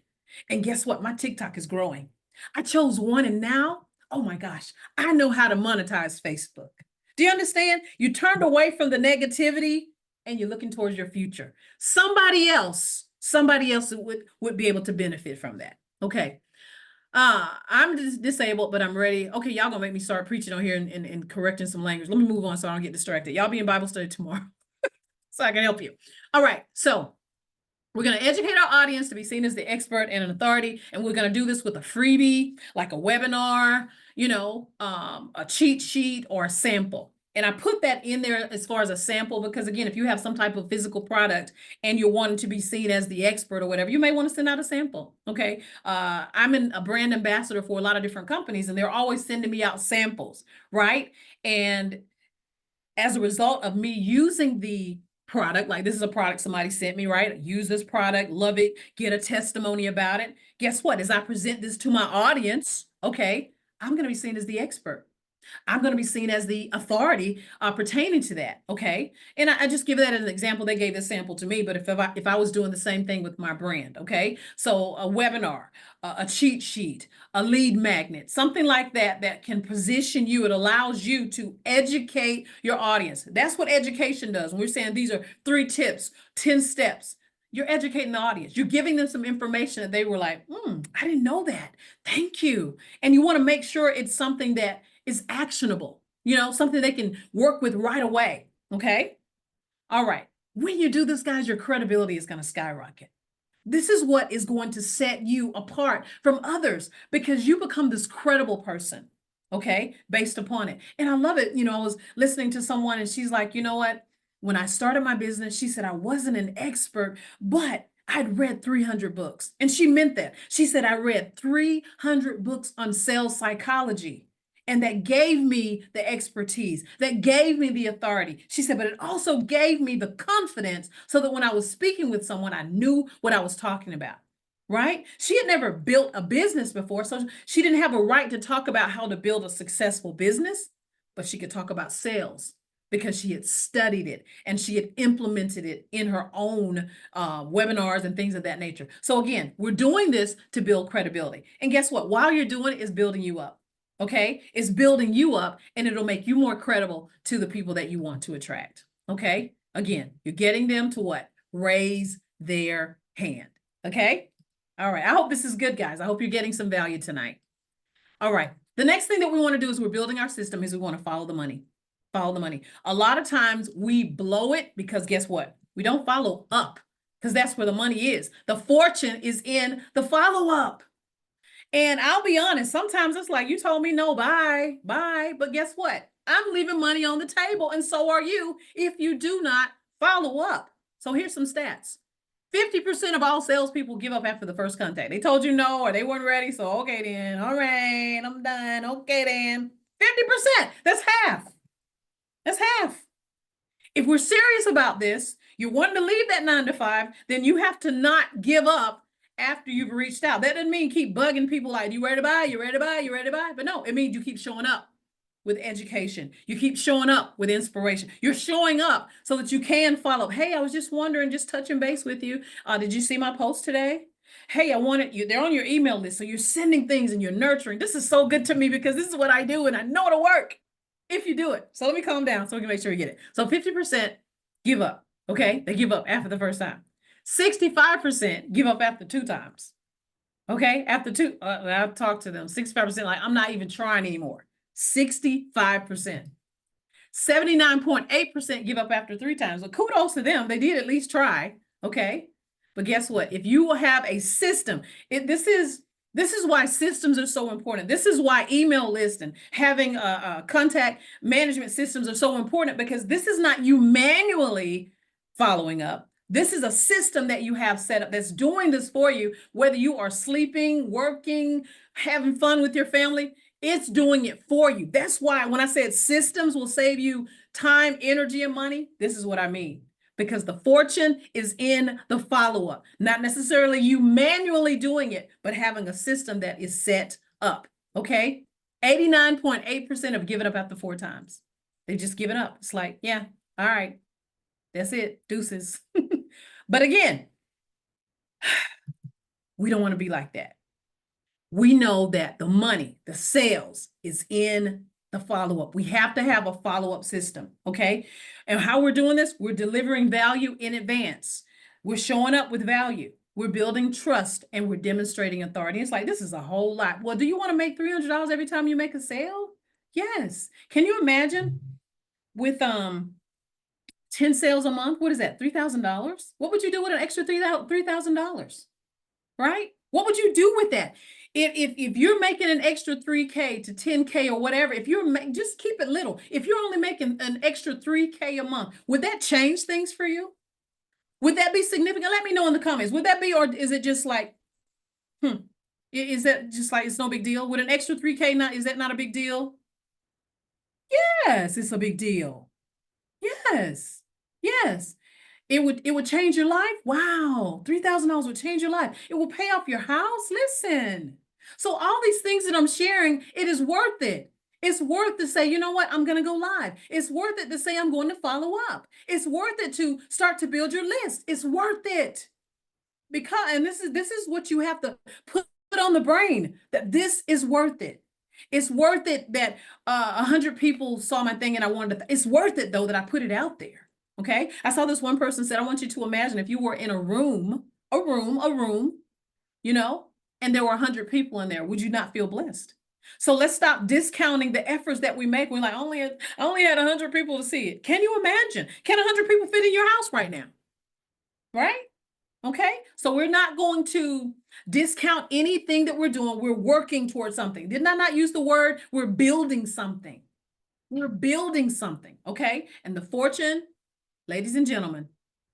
And guess what? My TikTok is growing. I chose one, and now, oh my gosh, I know how to monetize Facebook. Do you understand? You turned away from the negativity and you're looking towards your future. Somebody else would be able to benefit from that. Okay. I'm disabled, but I'm ready. Okay, y'all gonna make me start preaching on here and correcting some language. Let me move on so I don't get distracted. Y'all be in Bible study tomorrow so I can help you. All right, so we're going to educate our audience to be seen as the expert and an authority. And we're going to do this with a freebie, like a webinar, a cheat sheet or a sample. And I put that in there as far as a sample, because again, if you have some type of physical product and you're wanting to be seen as the expert or whatever, you may want to send out a sample. Okay. I'm a brand ambassador for a lot of different companies, and they're always sending me out samples. Right. And as a result of me using the product, like this is a product somebody sent me, right? Use this product, love it, get a testimony about it. Guess what? As I present this to my audience, okay, I'm going to be seen as the expert. I'm going to be seen as the authority pertaining to that. Okay. And I just give that as an example. They gave this sample to me, but if I was doing the same thing with my brand, okay. So a webinar, a cheat sheet, a lead magnet, something like that, that can position you. It allows you to educate your audience. That's what education does. When we're saying these are 3 tips, 10 steps, you're educating the audience. You're giving them some information that they were like, I didn't know that. Thank you. And you want to make sure it's something that is actionable, something they can work with right away. Okay. All right. When you do this, guys, your credibility is going to skyrocket. This is what is going to set you apart from others, because you become this credible person. Okay. Based upon it. And I love it. I was listening to someone and she's like, you know what? When I started my business, she said, I wasn't an expert, but I'd read 300 books. And she meant that. She said, I read 300 books on sales psychology. And that gave me the expertise, that gave me the authority. She said, but it also gave me the confidence so that when I was speaking with someone, I knew what I was talking about, right? She had never built a business before, so she didn't have a right to talk about how to build a successful business, but she could talk about sales because she had studied it and she had implemented it in her own webinars and things of that nature. So again, we're doing this to build credibility. And guess what? While you're doing it, it's building you up. Okay, it's building you up, and it'll make you more credible to the people that you want to attract. Okay, again, you're getting them to what? Raise their hand. Okay, all right. I hope this is good, guys. I hope you're getting some value tonight. All right. The next thing that we want to do is we're building our system is we want to follow the money. Follow the money. A lot of times we blow it because guess what? We don't follow up, because that's where the money is. The fortune is in the follow-up. And I'll be honest, sometimes it's like, you told me no, bye. But guess what? I'm leaving money on the table, and so are you if you do not follow up. So here's some stats. 50% of all salespeople give up after the first contact. They told you no, or they weren't ready. So, okay, then. All right, I'm done. Okay, then. 50%. That's half. That's half. If we're serious about this, you're wanting to leave that 9 to 5, then you have to not give up after you've reached out. That doesn't mean keep bugging people like, you ready to buy? You ready to buy? You ready to buy? But no, it means you keep showing up with education. You keep showing up with inspiration. You're showing up so that you can follow up. Hey, I was just wondering, just touching base with you. Did you see my post today? Hey, I wanted you. They're on your email list. So you're sending things and you're nurturing. This is so good to me because this is what I do and I know it'll work if you do it. So let me calm down so we can make sure we get it. So 50% give up. Okay. They give up after the first time. 65% give up after 2 times. Okay. After 2, I've talked to them. 65% like, I'm not even trying anymore. 65%. 79.8% give up after 3 times. Well, kudos to them. They did at least try. Okay. But guess what? If you will have a system, this is why systems are so important. This is why email lists and having contact management systems are so important, because this is not you manually following up. This is a system that you have set up that's doing this for you, whether you are sleeping, working, having fun with your family, it's doing it for you. That's why when I said systems will save you time, energy, and money, this is what I mean. Because the fortune is in the follow-up, not necessarily you manually doing it, but having a system that is set up. Okay. 89.8% have given up after 4 times. They've just given up. It's like, yeah, all right, that's it. Deuces. But again, we don't want to be like that. We know that the money, the sales is in the follow-up. We have to have a follow-up system, okay? And how we're doing this, we're delivering value in advance. We're showing up with value. We're building trust and we're demonstrating authority. It's like, this is a whole lot. Well, do you want to make $300 every time you make a sale? Yes. Can you imagine with 10 sales a month? What is that? $3,000? What would you do with an extra $3,000? Right? What would you do with that? If you're making an extra 3K to 10K or whatever, if you're just keep it little. If you're only making an extra 3K a month, would that change things for you? Would that be significant? Let me know in the comments. Would that be, or is it just like, is that just like, it's no big deal? Would an extra 3K not, is that not a big deal? Yes, it's a big deal. Yes. Yes. It would change your life. Wow. $3,000 would change your life. It will pay off your house. Listen. So all these things that I'm sharing, it is worth it. It's worth to say, you know what? I'm going to go live. It's worth it to say I'm going to follow up. It's worth it to start to build your list. It's worth it. Because, and this is what you have to put on the brain, that this is worth it. It's worth it that 100 people saw my thing and I wanted to, it's worth it though that I put it out there. Okay. I saw this one person said, I want you to imagine if you were in a room, you know, and there were 100 people in there, would you not feel blessed? So let's stop discounting the efforts that we make. We're like, I only had 100 people to see it. Can you imagine? Can 100 people fit in your house right now? Right? Okay. So we're not going to discount anything that we're doing. We're working towards something. Did I not use the word? We're building something. We're building something. Okay. And the fortune, ladies and gentlemen,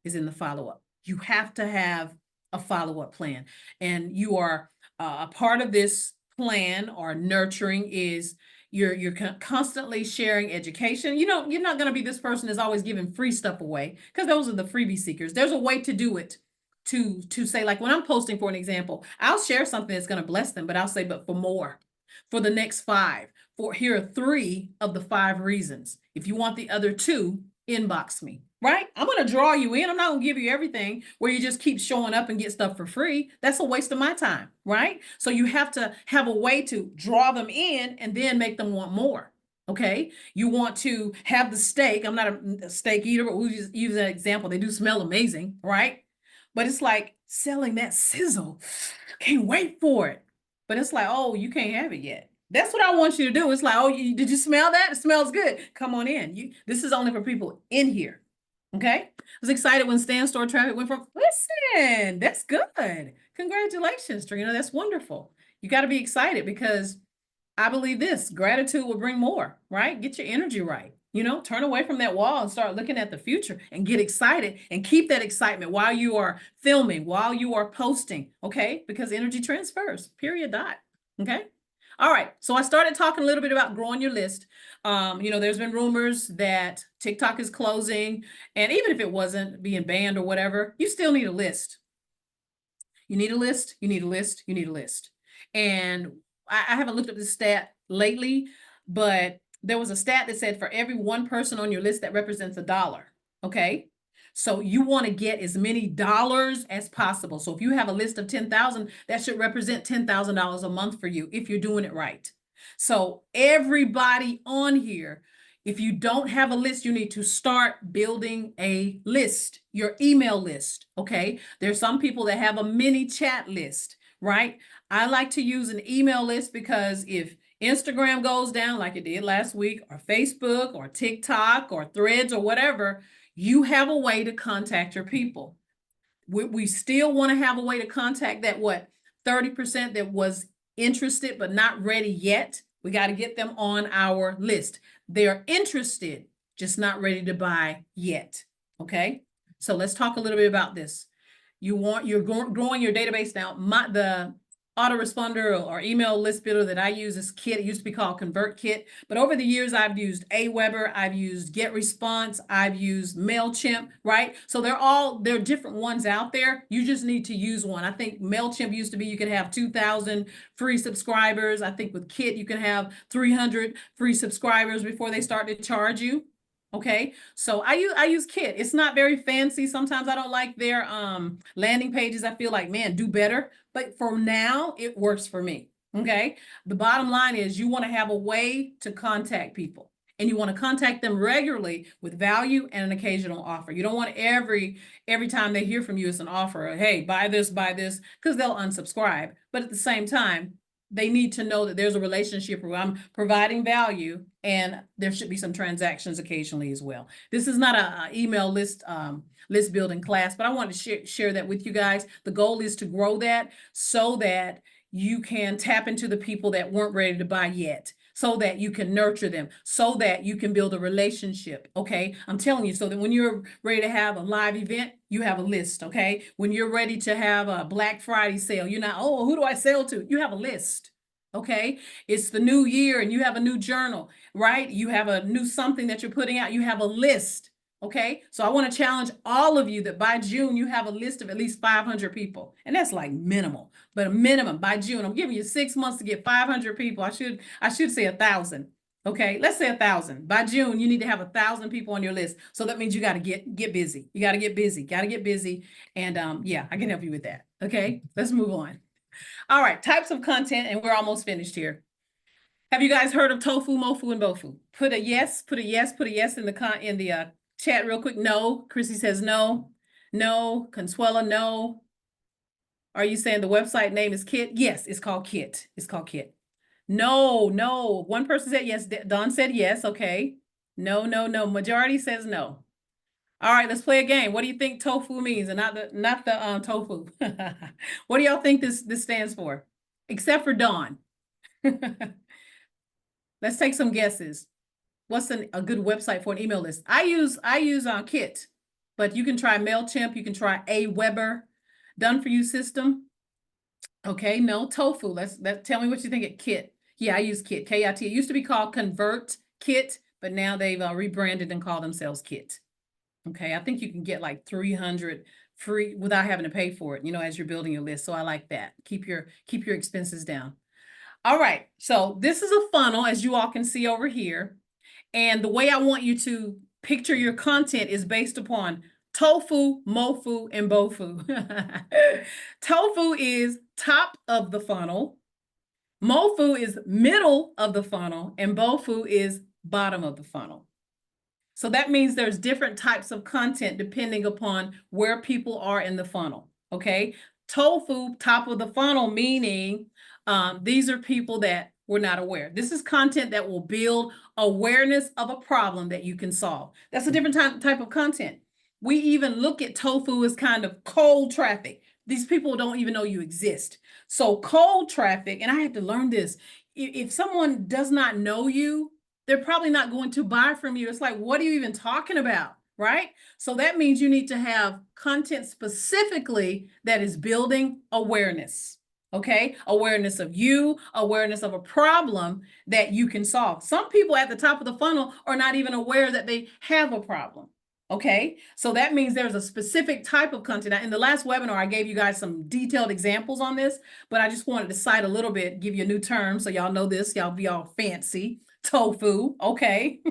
is in the follow-up. You have to have a follow-up plan. And you are a part of this plan or nurturing is you're constantly sharing education. You know, you're not going to be this person that's always giving free stuff away, because those are the freebie seekers. There's a way to do it. To say, like when I'm posting, for an example, I'll share something that's going to bless them, but I'll say, but for more, for the next 5, for here are 3 of the 5 reasons. If you want the other 2, inbox me, right? I'm going to draw you in. I'm not going to give you everything where you just keep showing up and get stuff for free. That's a waste of my time, right? So you have to have a way to draw them in and then make them want more. Okay. You want to have the steak. I'm not a steak eater, but we'll just use that example. They do smell amazing, right? But it's like selling that sizzle. Can't wait for it. But it's like, oh, you can't have it yet. That's what I want you to do. It's like, oh, did you smell that? It smells good. Come on in. This is only for people in here. Okay. I was excited when Stan's store traffic went from, listen, that's good. Congratulations, Trina. That's wonderful. You got to be excited, because I believe this gratitude will bring more, right? Get your energy right. You know, turn away from that wall and start looking at the future and get excited, and keep that excitement while you are filming, while you are posting. Okay. Because energy transfers, period. Dot. Okay. All right. So I started talking a little bit about growing your list. You know, there's been rumors that TikTok is closing, and even if it wasn't being banned or whatever, you still need a list. You need a list. You need a list. You need a list. And I haven't looked up this stat lately, but there was a stat that said for every one person on your list, that represents $1. Okay. So you want to get as many dollars as possible. So if you have a list of 10,000, that should represent $10,000 a month for you if you're doing it right. So everybody on here, if you don't have a list, you need to start building a list, your email list. Okay. There's some people that have a mini chat list, right? I like to use an email list, because if Instagram goes down like it did last week, or Facebook or TikTok or Threads or whatever, you have a way to contact your people. We still want to have a way to contact that 30% that was interested but not ready yet. We got to get them on our list. They're interested, just not ready to buy yet. Okay. So let's talk a little bit about this. You're growing your database now. The autoresponder or email list builder that I use is Kit. It used to be called ConvertKit, but over the years I've used Aweber, I've used GetResponse, I've used MailChimp, right? So there are different ones out there. You just need to use one. I think MailChimp used to be you could have 2,000 free subscribers. I think with Kit you can have 300 free subscribers before they start to charge you. Okay, so I use Kit. It's not very fancy. Sometimes I don't like their landing pages. I feel like, man, do better. But for now, it works for me. Okay, the bottom line is you want to have a way to contact people, and you want to contact them regularly with value and an occasional offer. You don't want every time they hear from you it's an offer. Hey, buy this, because they'll unsubscribe. But at the same time, they need to know that there's a relationship where I'm providing value and there should be some transactions occasionally as well. This is not a email list list building class, but I want to share that with you guys. The goal is to grow that so that you can tap into the people that weren't ready to buy yet, so that you can nurture them, so that you can build a relationship. Okay, I'm telling you, so that when you're ready to have a live event, you have a list. Okay, when you're ready to have a Black Friday sale, you're not, oh, who do I sell to? You have a list. Okay, it's the new year and you have a new journal, right? You have a new something that you're putting out. You have a list. Okay, so I want to challenge all of you that by June you have a list of at least 500 people, and that's like minimal, but a minimum by June. I'm giving you 6 months to get 500 people. I should say 1,000. Okay, let's say 1,000. By June, you need to have 1,000 people on your list. So that means you got to get busy. You got to get busy. And yeah, I can help you with that. Okay, let's move on. All right, types of content, and we're almost finished here. Have you guys heard of tofu, mofu, and bofu? Put a yes in the chat real quick. No. Chrissy says no. No. Consuela, no. Are you saying the website name is Kit? Yes, it's called Kit. It's called Kit. No. One person said yes. Don said yes. Okay. No. Majority says no. All right, let's play a game. What do you think tofu means? And not the tofu. What do y'all think this stands for? Except for Dawn. Let's take some guesses. What's a good website for an email list? I use Kit, but you can try MailChimp. You can try Aweber. Done for you system. Okay, no, tofu. Tell me what you think at Kit. Yeah, I use Kit, K-I-T. It used to be called ConvertKit, but now they've rebranded and call themselves Kit. Okay, I think you can get like 300 free without having to pay for it, as you're building your list. So I like that. Keep your expenses down. All right, so this is a funnel, as you all can see over here. And the way I want you to picture your content is based upon tofu, mofu, and bofu. Tofu is top of the funnel. Mofu is middle of the funnel, and bofu is bottom of the funnel. So that means there's different types of content depending upon where people are in the funnel. Okay, tofu, top of the funnel, meaning these are people that were not aware. This is content that will build awareness of a problem that you can solve. That's a different type of content. We even look at tofu as kind of cold traffic. These people don't even know you exist. So cold traffic, and I had to learn this, if someone does not know you, they're probably not going to buy from you. It's like, what are you even talking about, right? So that means you need to have content specifically that is building awareness. Okay, awareness of you, awareness of a problem that you can solve. Some people at the top of the funnel are not even aware that they have a problem. Okay, so that means there's a specific type of content. Now, in the last webinar, I gave you guys some detailed examples on this, but I just wanted to cite a little bit, give you a new term so y'all know this, y'all be all fancy. Tofu, okay.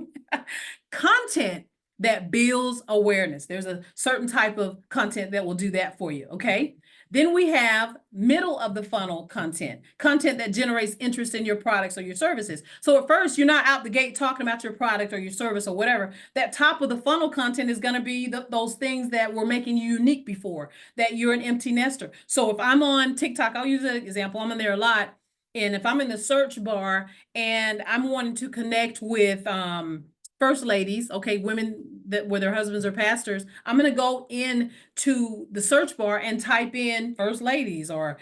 Content that builds awareness. There's a certain type of content that will do that for you, okay? Then we have middle of the funnel content that generates interest in your products or your services. So at first, you're not out the gate talking about your product or your service or whatever. That top of the funnel content is going to be those things that were making you unique before, that you're an empty nester. So if I'm on TikTok, I'll use an example. I'm in there a lot. And if I'm in the search bar and I'm wanting to connect with first ladies, okay, women where their husbands are pastors, I'm going to go into the search bar and type in first ladies or,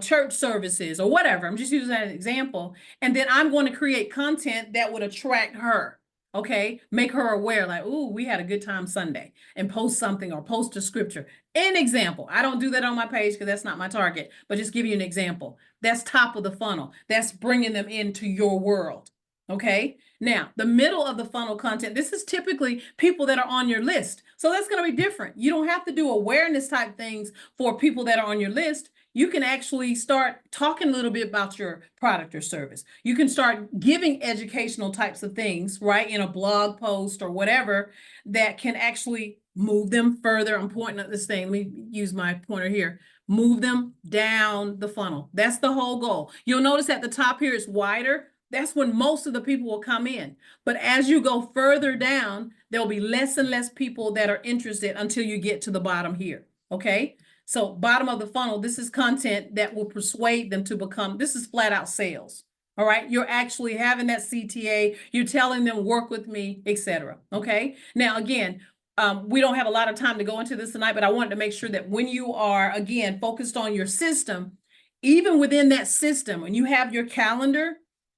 church services or whatever. I'm just using that as an example. And then I'm going to create content that would attract her. Okay, make her aware, like, ooh, we had a good time Sunday, and post something or post a scripture. An example. I don't do that on my page because that's not my target, but just give you an example. That's top of the funnel. That's bringing them into your world. Okay. Now, the middle of the funnel content, this is typically people that are on your list. So that's going to be different. You don't have to do awareness type things for people that are on your list. You can actually start talking a little bit about your product or service. You can start giving educational types of things, right, in a blog post or whatever that can actually move them further. I'm pointing at this thing. Let me use my pointer here. Move them down the funnel. That's the whole goal. You'll notice at the top here it's wider. That's when most of the people will come in. But as you go further down, there'll be less and less people that are interested until you get to the bottom here. Okay. So bottom of the funnel, this is content that will persuade them to become, this is flat out sales. All right. You're actually having that CTA. You're telling them work with me, etc. Okay. Now, again, we don't have a lot of time to go into this tonight, but I wanted to make sure that when you are, again, focused on your system, even within that system, when you have your calendar,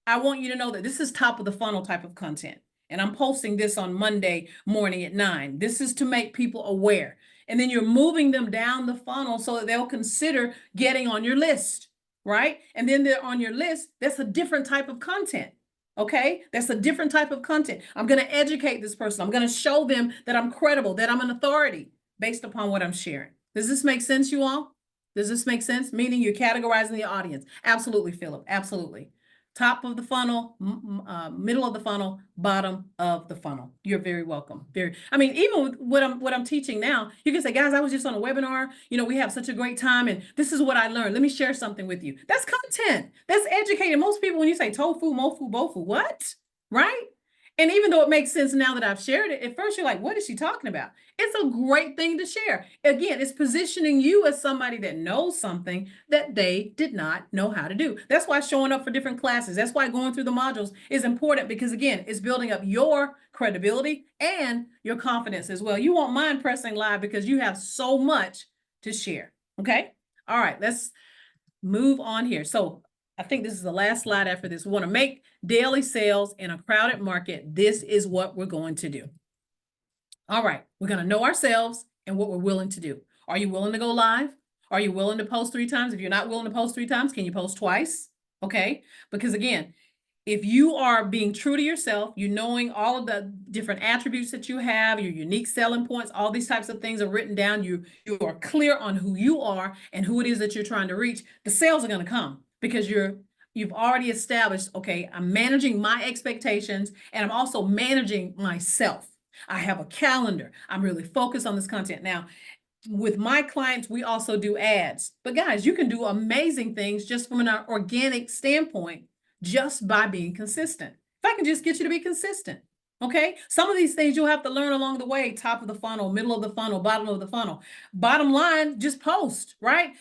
I want you to know that this is top of the funnel type of content. And I'm posting this on Monday morning at 9. This is to make people aware. And then you're moving them down the funnel so that they'll consider getting on your list, right? And then they're on your list. That's a different type of content. Okay, that's a different type of content. I'm going to educate this person. I'm going to show them that I'm credible, that I'm an authority based upon what I'm sharing. Does this make sense, you all? Does this make sense? Meaning you're categorizing the audience. Absolutely, Philip. Absolutely. Top of the funnel, middle of the funnel, bottom of the funnel. You're very welcome. I mean, even with what I'm teaching now, you can say, guys, I was just on a webinar. You know, we have such a great time, and this is what I learned. Let me share something with you. That's content. That's educating. Most people, when you say tofu, mofu, bofu, what? Right? And even though it makes sense now that I've shared it, at first you're like, what is she talking about? It's a great thing to share. Again, it's positioning you as somebody that knows something that they did not know how to do. That's why showing up for different classes, that's why going through the modules is important, because again, it's building up your credibility and your confidence as well. You won't mind pressing live because you have so much to share. Okay. All right, let's move on here. So I think this is the last slide after this. We want to make daily sales in a crowded market. This is what we're going to do. All right, we're going to know ourselves and what we're willing to do. Are you willing to go live? Are you willing to post 3 times? If you're not willing to post 3 times, can you post twice? Okay, because again, if you are being true to yourself, you knowing all of the different attributes that you have, your unique selling points, all these types of things are written down. You are clear on who you are and who it is that you're trying to reach. The sales are going to come because you've already established, okay, I'm managing my expectations and I'm also managing myself. I have a calendar. I'm really focused on this content. Now, with my clients, we also do ads. But guys, you can do amazing things just from an organic standpoint, just by being consistent. If I can just get you to be consistent. Okay. Some of these things you'll have to learn along the way, top of the funnel, middle of the funnel, bottom of the funnel. Bottom line, just post, right?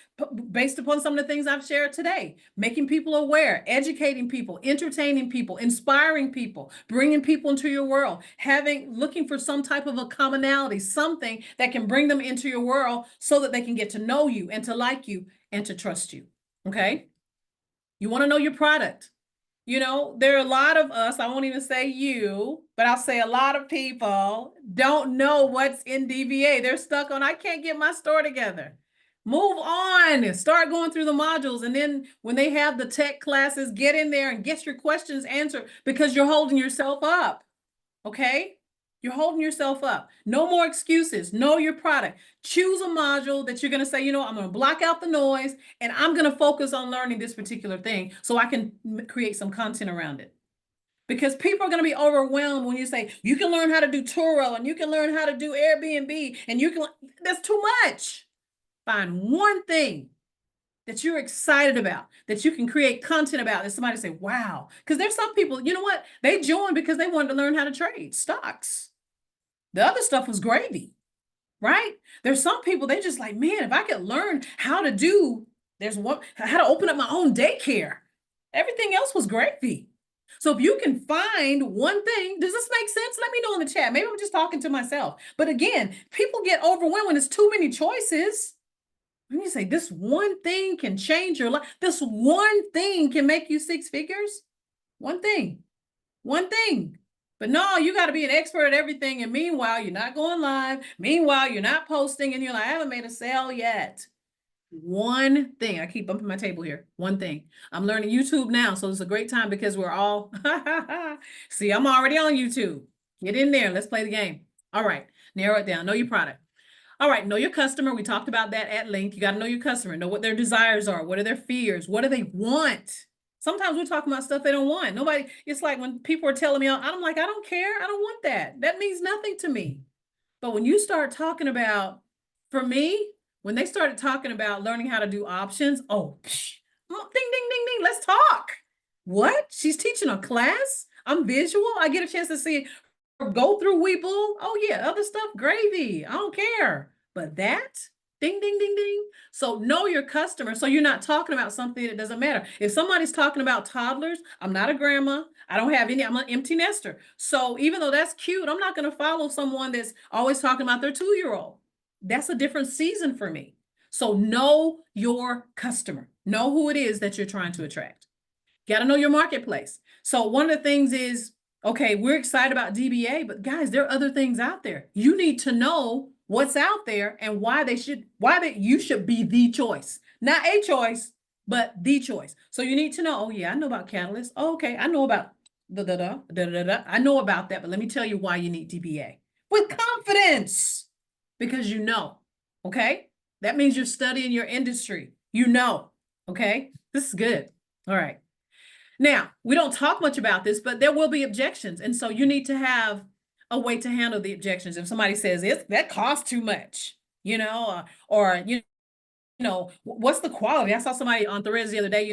Based upon some of the things I've shared today, making people aware, educating people, entertaining people, inspiring people, bringing people into your world, looking for some type of a commonality, something that can bring them into your world so that they can get to know you and to like you and to trust you. Okay. You want to know your product. You know, there are a lot of us, I won't even say you, but I'll say a lot of people don't know what's in DVA. They're stuck on, I can't get my store together. Move on, start going through the modules. And then when they have the tech classes, get in there and get your questions answered because you're holding yourself up. Okay. You're holding yourself up. No more excuses. Know your product. Choose a module that you're going to say, you know, I'm going to block out the noise and I'm going to focus on learning this particular thing so I can create some content around it. Because people are going to be overwhelmed when you say, you can learn how to do Turo and you can learn how to do Airbnb and you can, that's too much. Find one thing that you're excited about, that you can create content about, that somebody say, wow. Because there's some people, you know what? They joined because they wanted to learn how to trade stocks. The other stuff was gravy, right? There's some people, they just like, man, if I could learn how to do, how to open up my own daycare. Everything else was gravy. So if you can find one thing, does this make sense? Let me know in the chat. Maybe I'm just talking to myself. But again, people get overwhelmed when there's too many choices. When you say this one thing can change your life, this one thing can make you 6 figures. One thing. But no, you got to be an expert at everything. And meanwhile, you're not going live. Meanwhile, you're not posting and you're like, I haven't made a sale yet. One thing, I keep bumping my table here. One thing, I'm learning YouTube now. So it's a great time because we're all, see, I'm already on YouTube. Get in there. Let's play the game. All right. Narrow it down. Know your product. All right. Know your customer. We talked about that at length. You got to know your customer. Know what their desires are. What are their fears? What do they want? Sometimes we're talking about stuff they don't want. Nobody, it's like when people are telling me, I'm like, I don't care. I don't want that. That means nothing to me. But when you start talking about, for me, when they started talking about learning how to do options, oh, ding, ding, ding, ding, let's talk. What? She's teaching a class? I'm visual. I get a chance to see her go through Weeble. Oh, yeah, other stuff, gravy. I don't care. But that, ding, ding, ding, ding. So know your customer. So you're not talking about something that doesn't matter. If somebody's talking about toddlers, I'm not a grandma. I don't have any, I'm an empty nester. So even though that's cute, I'm not going to follow someone that's always talking about their 2-year-old. That's a different season for me. So know your customer. Know who it is that you're trying to attract. Got to know your marketplace. So one of the things is, okay, we're excited about DBA, but guys, there are other things out there. You need to know what's out there and why you should be the choice. Not a choice, but the choice. So you need to know, oh yeah, I know about Catalyst. Oh, okay, I know about I know about that, but let me tell you why you need DBA. With confidence. Because you know, okay? That means you're studying your industry. You know, okay? This is good. All right. Now, we don't talk much about this, but there will be objections. And so you need to have a way to handle the objections. If somebody says that costs too much, what's the quality? I saw somebody on Threads the other day,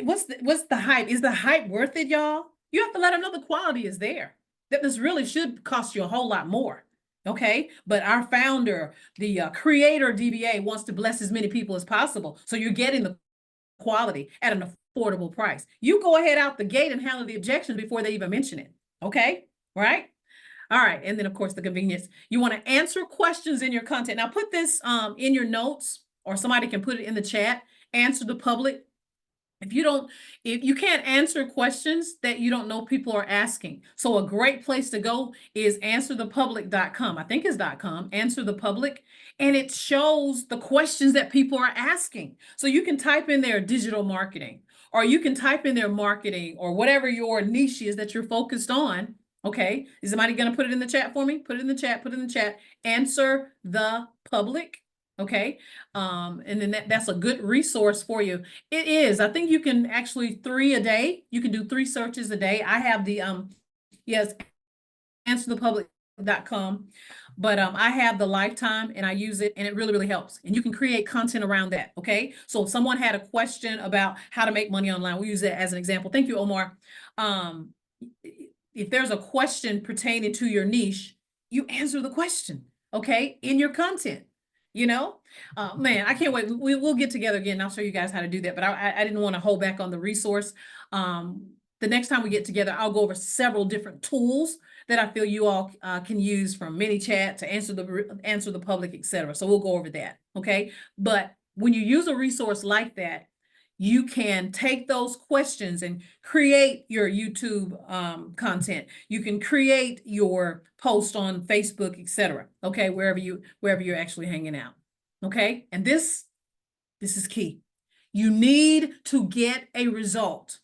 what's the hype? Is the hype worth it, y'all? You have to let them know the quality is there, that this really should cost you a whole lot more. Okay. But our founder, the creator DBA, wants to bless as many people as possible. So you're getting the quality at an affordable price. You go ahead out the gate and handle the objections before they even mention it. Okay. Right. All right. And then of course the convenience. You want to answer questions in your content. Now put this in your notes, or somebody can put it in the chat. Answer the public. If you can't answer questions that you don't know people are asking. So a great place to go is answerthepublic.com. I think it's .com, Answer the Public, and it shows the questions that people are asking. So you can type in their digital marketing, or you can type in their marketing, or whatever your niche is that you're focused on. Okay. Is somebody going to put it in the chat for me? Put it in the chat, put it in the chat. Answer the Public. Okay. And then that's a good resource for you. It is. I think you can actually 3 a day. You can do 3 searches a day. I have the, yes, answerthepublic.com, but I have the lifetime and I use it and it really, really helps. And you can create content around that. Okay. So if someone had a question about how to make money online, we use that as an example. Thank you, Omar. If there's a question pertaining to your niche, you answer the question, okay, in your content. Man, I can't wait. We'll get together again. I'll show you guys how to do that, but I didn't want to hold back on the resource. The next time we get together, I'll go over several different tools that I feel you all can use, from ManyChat to answer the public, etc. So we'll go over that. Okay. But when you use a resource like that, you can take those questions and create your YouTube content. You can create your post on Facebook, etc. Okay, wherever you're actually hanging out. Okay, and this is key. You need to get a result.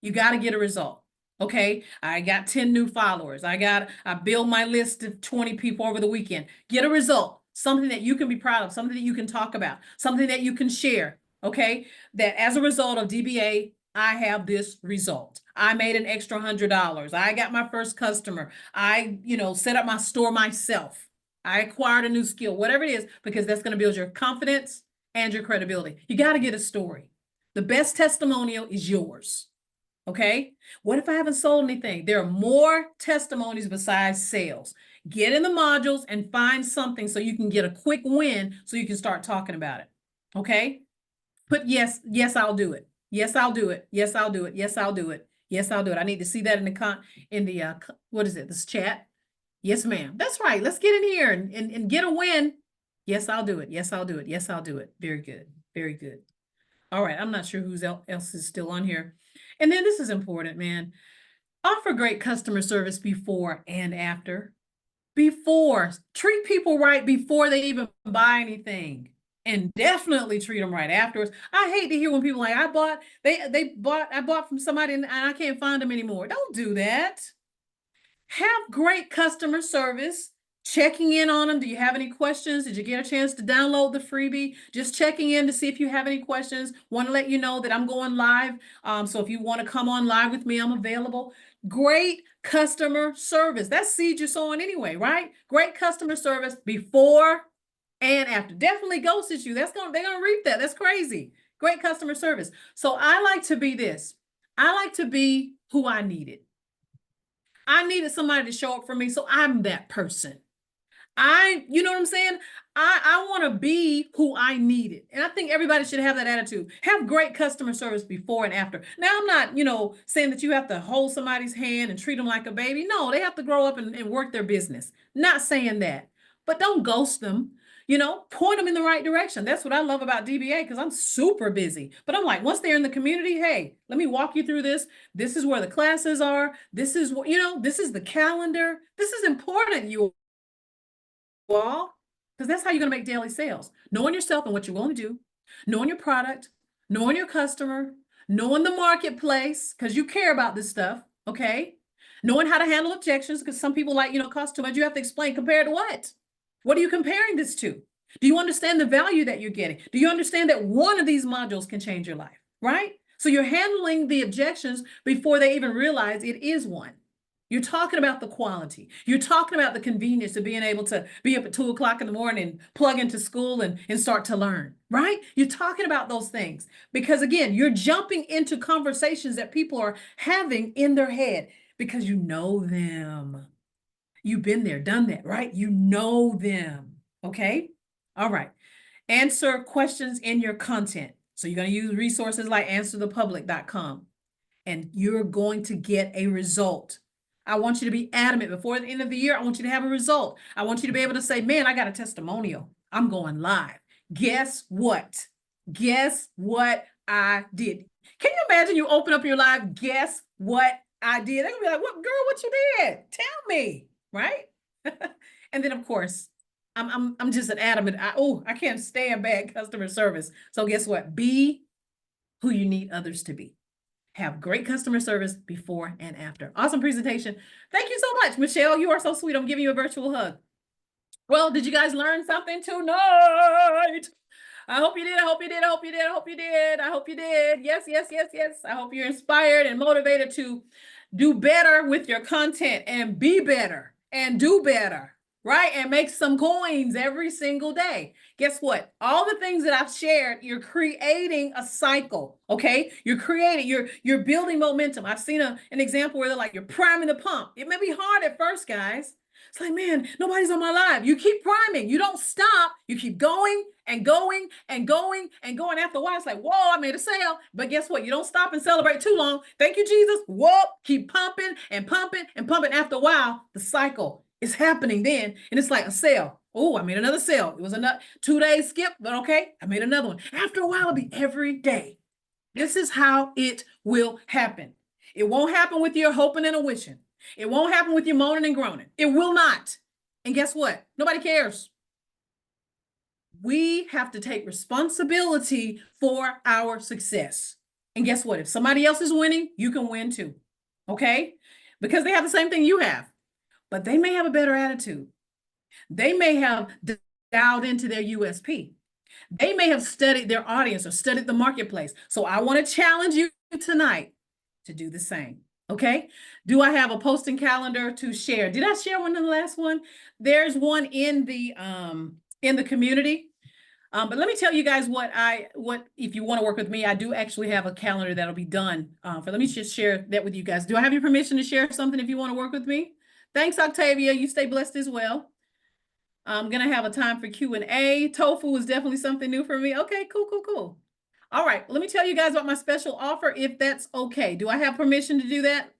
You got to get a result. Okay, I got 10 new followers. I build my list of 20 people over the weekend. Get a result, something that you can be proud of, something that you can talk about, something that you can share. Okay, that as a result of DBA, I have this result. I made an extra $100. I got my first customer. I, set up my store myself. I acquired a new skill, whatever it is, because that's going to build your confidence and your credibility. You got to get a story. The best testimonial is yours. Okay. What if I haven't sold anything? There are more testimonies besides sales. Get in the modules and find something so you can get a quick win so you can start talking about it. Okay. Put yes, I'll do it. Yes, I'll do it. Yes, I'll do it. Yes, I'll do it. Yes, I'll do it. I need to see that in the what is it? This chat. Yes, ma'am. That's right. Let's get in here and get a win. Yes, I'll do it. Yes, I'll do it. Yes, I'll do it. Very good. Very good. All right. I'm not sure who else is still on here. And then this is important, man. Offer great customer service before and after. Before, treat people right before they even buy anything. And definitely treat them right afterwards. I hate to hear when people like, I bought from somebody and I can't find them anymore. Don't do that. Have great customer service, checking in on them. Do you have any questions? Did you get a chance to download the freebie? Just checking in to see if you have any questions. Want to let you know that I'm going live. So if you want to come on live with me, I'm available. Great customer service. That's seed you're sowing anyway, right? Great customer service before and after. Definitely ghosted you. They're gonna reap that. That's crazy. Great customer service. So I like to be this. I like to be who I needed. I needed somebody to show up for me, so I'm that person. You know what I'm saying? I want to be who I needed. And I think everybody should have that attitude. Have great customer service before and after. Now, I'm not, saying that you have to hold somebody's hand and treat them like a baby. No, they have to grow up and work their business. Not saying that, but don't ghost them. Point them in the right direction. That's what I love about DBA because I'm super busy. But I'm like, once they're in the community, hey, let me walk you through this. This is where the classes are. This is what, this is the calendar. This is important, you all, because that's how you're going to make daily sales. Knowing yourself and what you're willing to do, knowing your product, knowing your customer, knowing the marketplace, because you care about this stuff, okay? Knowing how to handle objections, because some people like, cost too much. You have to explain compared to what? What are you comparing this to? Do you understand the value that you're getting? Do you understand that one of these modules can change your life, right? So you're handling the objections before they even realize it is one. You're talking about the quality. You're talking about the convenience of being able to be up at 2 o'clock in the morning and plug into school and start to learn, right? You're talking about those things because, again, you're jumping into conversations that people are having in their head because you know them. You've been there, done that, right? You know them, okay? All right. Answer questions in your content. So you're going to use resources like answerthepublic.com, and you're going to get a result. I want you to be adamant before the end of the year. I want you to have a result. I want you to be able to say, man, I got a testimonial. I'm going live. Guess what? Guess what I did? Can you imagine you open up your live? Guess what I did? They're gonna be like, what, girl, what you did? Tell me, right? And then of course, I'm just an adamant. I can't stand bad customer service. So guess what? Be who you need others to be. Have great customer service before and after. Awesome presentation. Thank you so much, Michelle. You are so sweet. I'm giving you a virtual hug. Well, did you guys learn something tonight? I hope you did. I hope you did. I hope you did. I hope you did. I hope you did. Yes, yes, yes, yes. I hope you're inspired and motivated to do better with your content and be better and do better, right? And make some coins every single day. Guess what? All the things that I've shared, you're creating a cycle, okay? You're building momentum. I've seen an example where they're like, you're priming the pump. It may be hard at first, guys. It's like, man, nobody's on my live. You keep priming. You don't stop. You keep going and going and going and going. After a while, it's like, whoa, I made a sale. But guess what? You don't stop and celebrate too long. Thank you, Jesus. Whoa, keep pumping and pumping and pumping. After a while, the cycle is happening then. And it's like a sale. Oh, I made another sale. It was another 2 days skip, but okay, I made another one. After a while, it'll be every day. This is how it will happen. It won't happen with your hoping and a wishing. It won't happen with you moaning and groaning. It will not. And guess what? Nobody cares. We have to take responsibility for our success. And guess what? If somebody else is winning, you can win too. Okay? Because they have the same thing you have, but they may have a better attitude. They may have dialed into their USP. They may have studied their audience or studied the marketplace. So I want to challenge you tonight to do the same. Okay. Do I have a posting calendar to share? Did I share one in the last one? There's one in the community. But let me tell you guys what if you want to work with me, I do actually have a calendar that'll be done. Let me just share that with you guys. Do I have your permission to share something if you want to work with me? Thanks, Octavia. You stay blessed as well. I'm going to have a time for Q&A. Tofu is definitely something new for me. Okay, cool, cool, cool. All right, let me tell you guys about my special offer, if that's okay. Do I have permission to do that?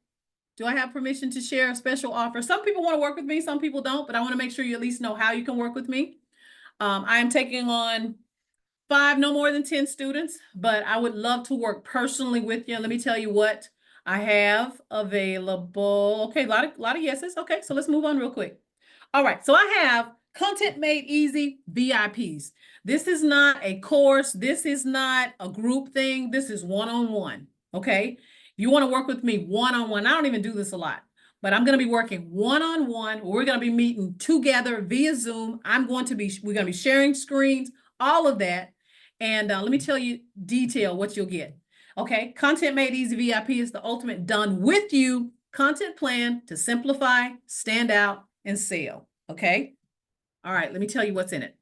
Do I have permission to share a special offer? Some people want to work with me, some people don't, but I want to make sure you at least know how you can work with me. I am taking on 5, no more than 10 students, but I would love to work personally with you. Let me tell you what, I have available. Okay, a lot of yeses. Okay, so let's move on real quick. All right, so I have Content Made Easy VIPs. This is not a course. This is not a group thing. This is one-on-one. Okay, you want to work with me one-on-one. I don't even do this a lot, but I'm going to be working one-on-one. We're going to be meeting together via Zoom. We're going to be sharing screens, all of that. And let me tell you detail what you'll get. Okay, Content Made Easy VIP is the ultimate done with you content plan to simplify, stand out, and sell. Okay. All right, let me tell you what's in it.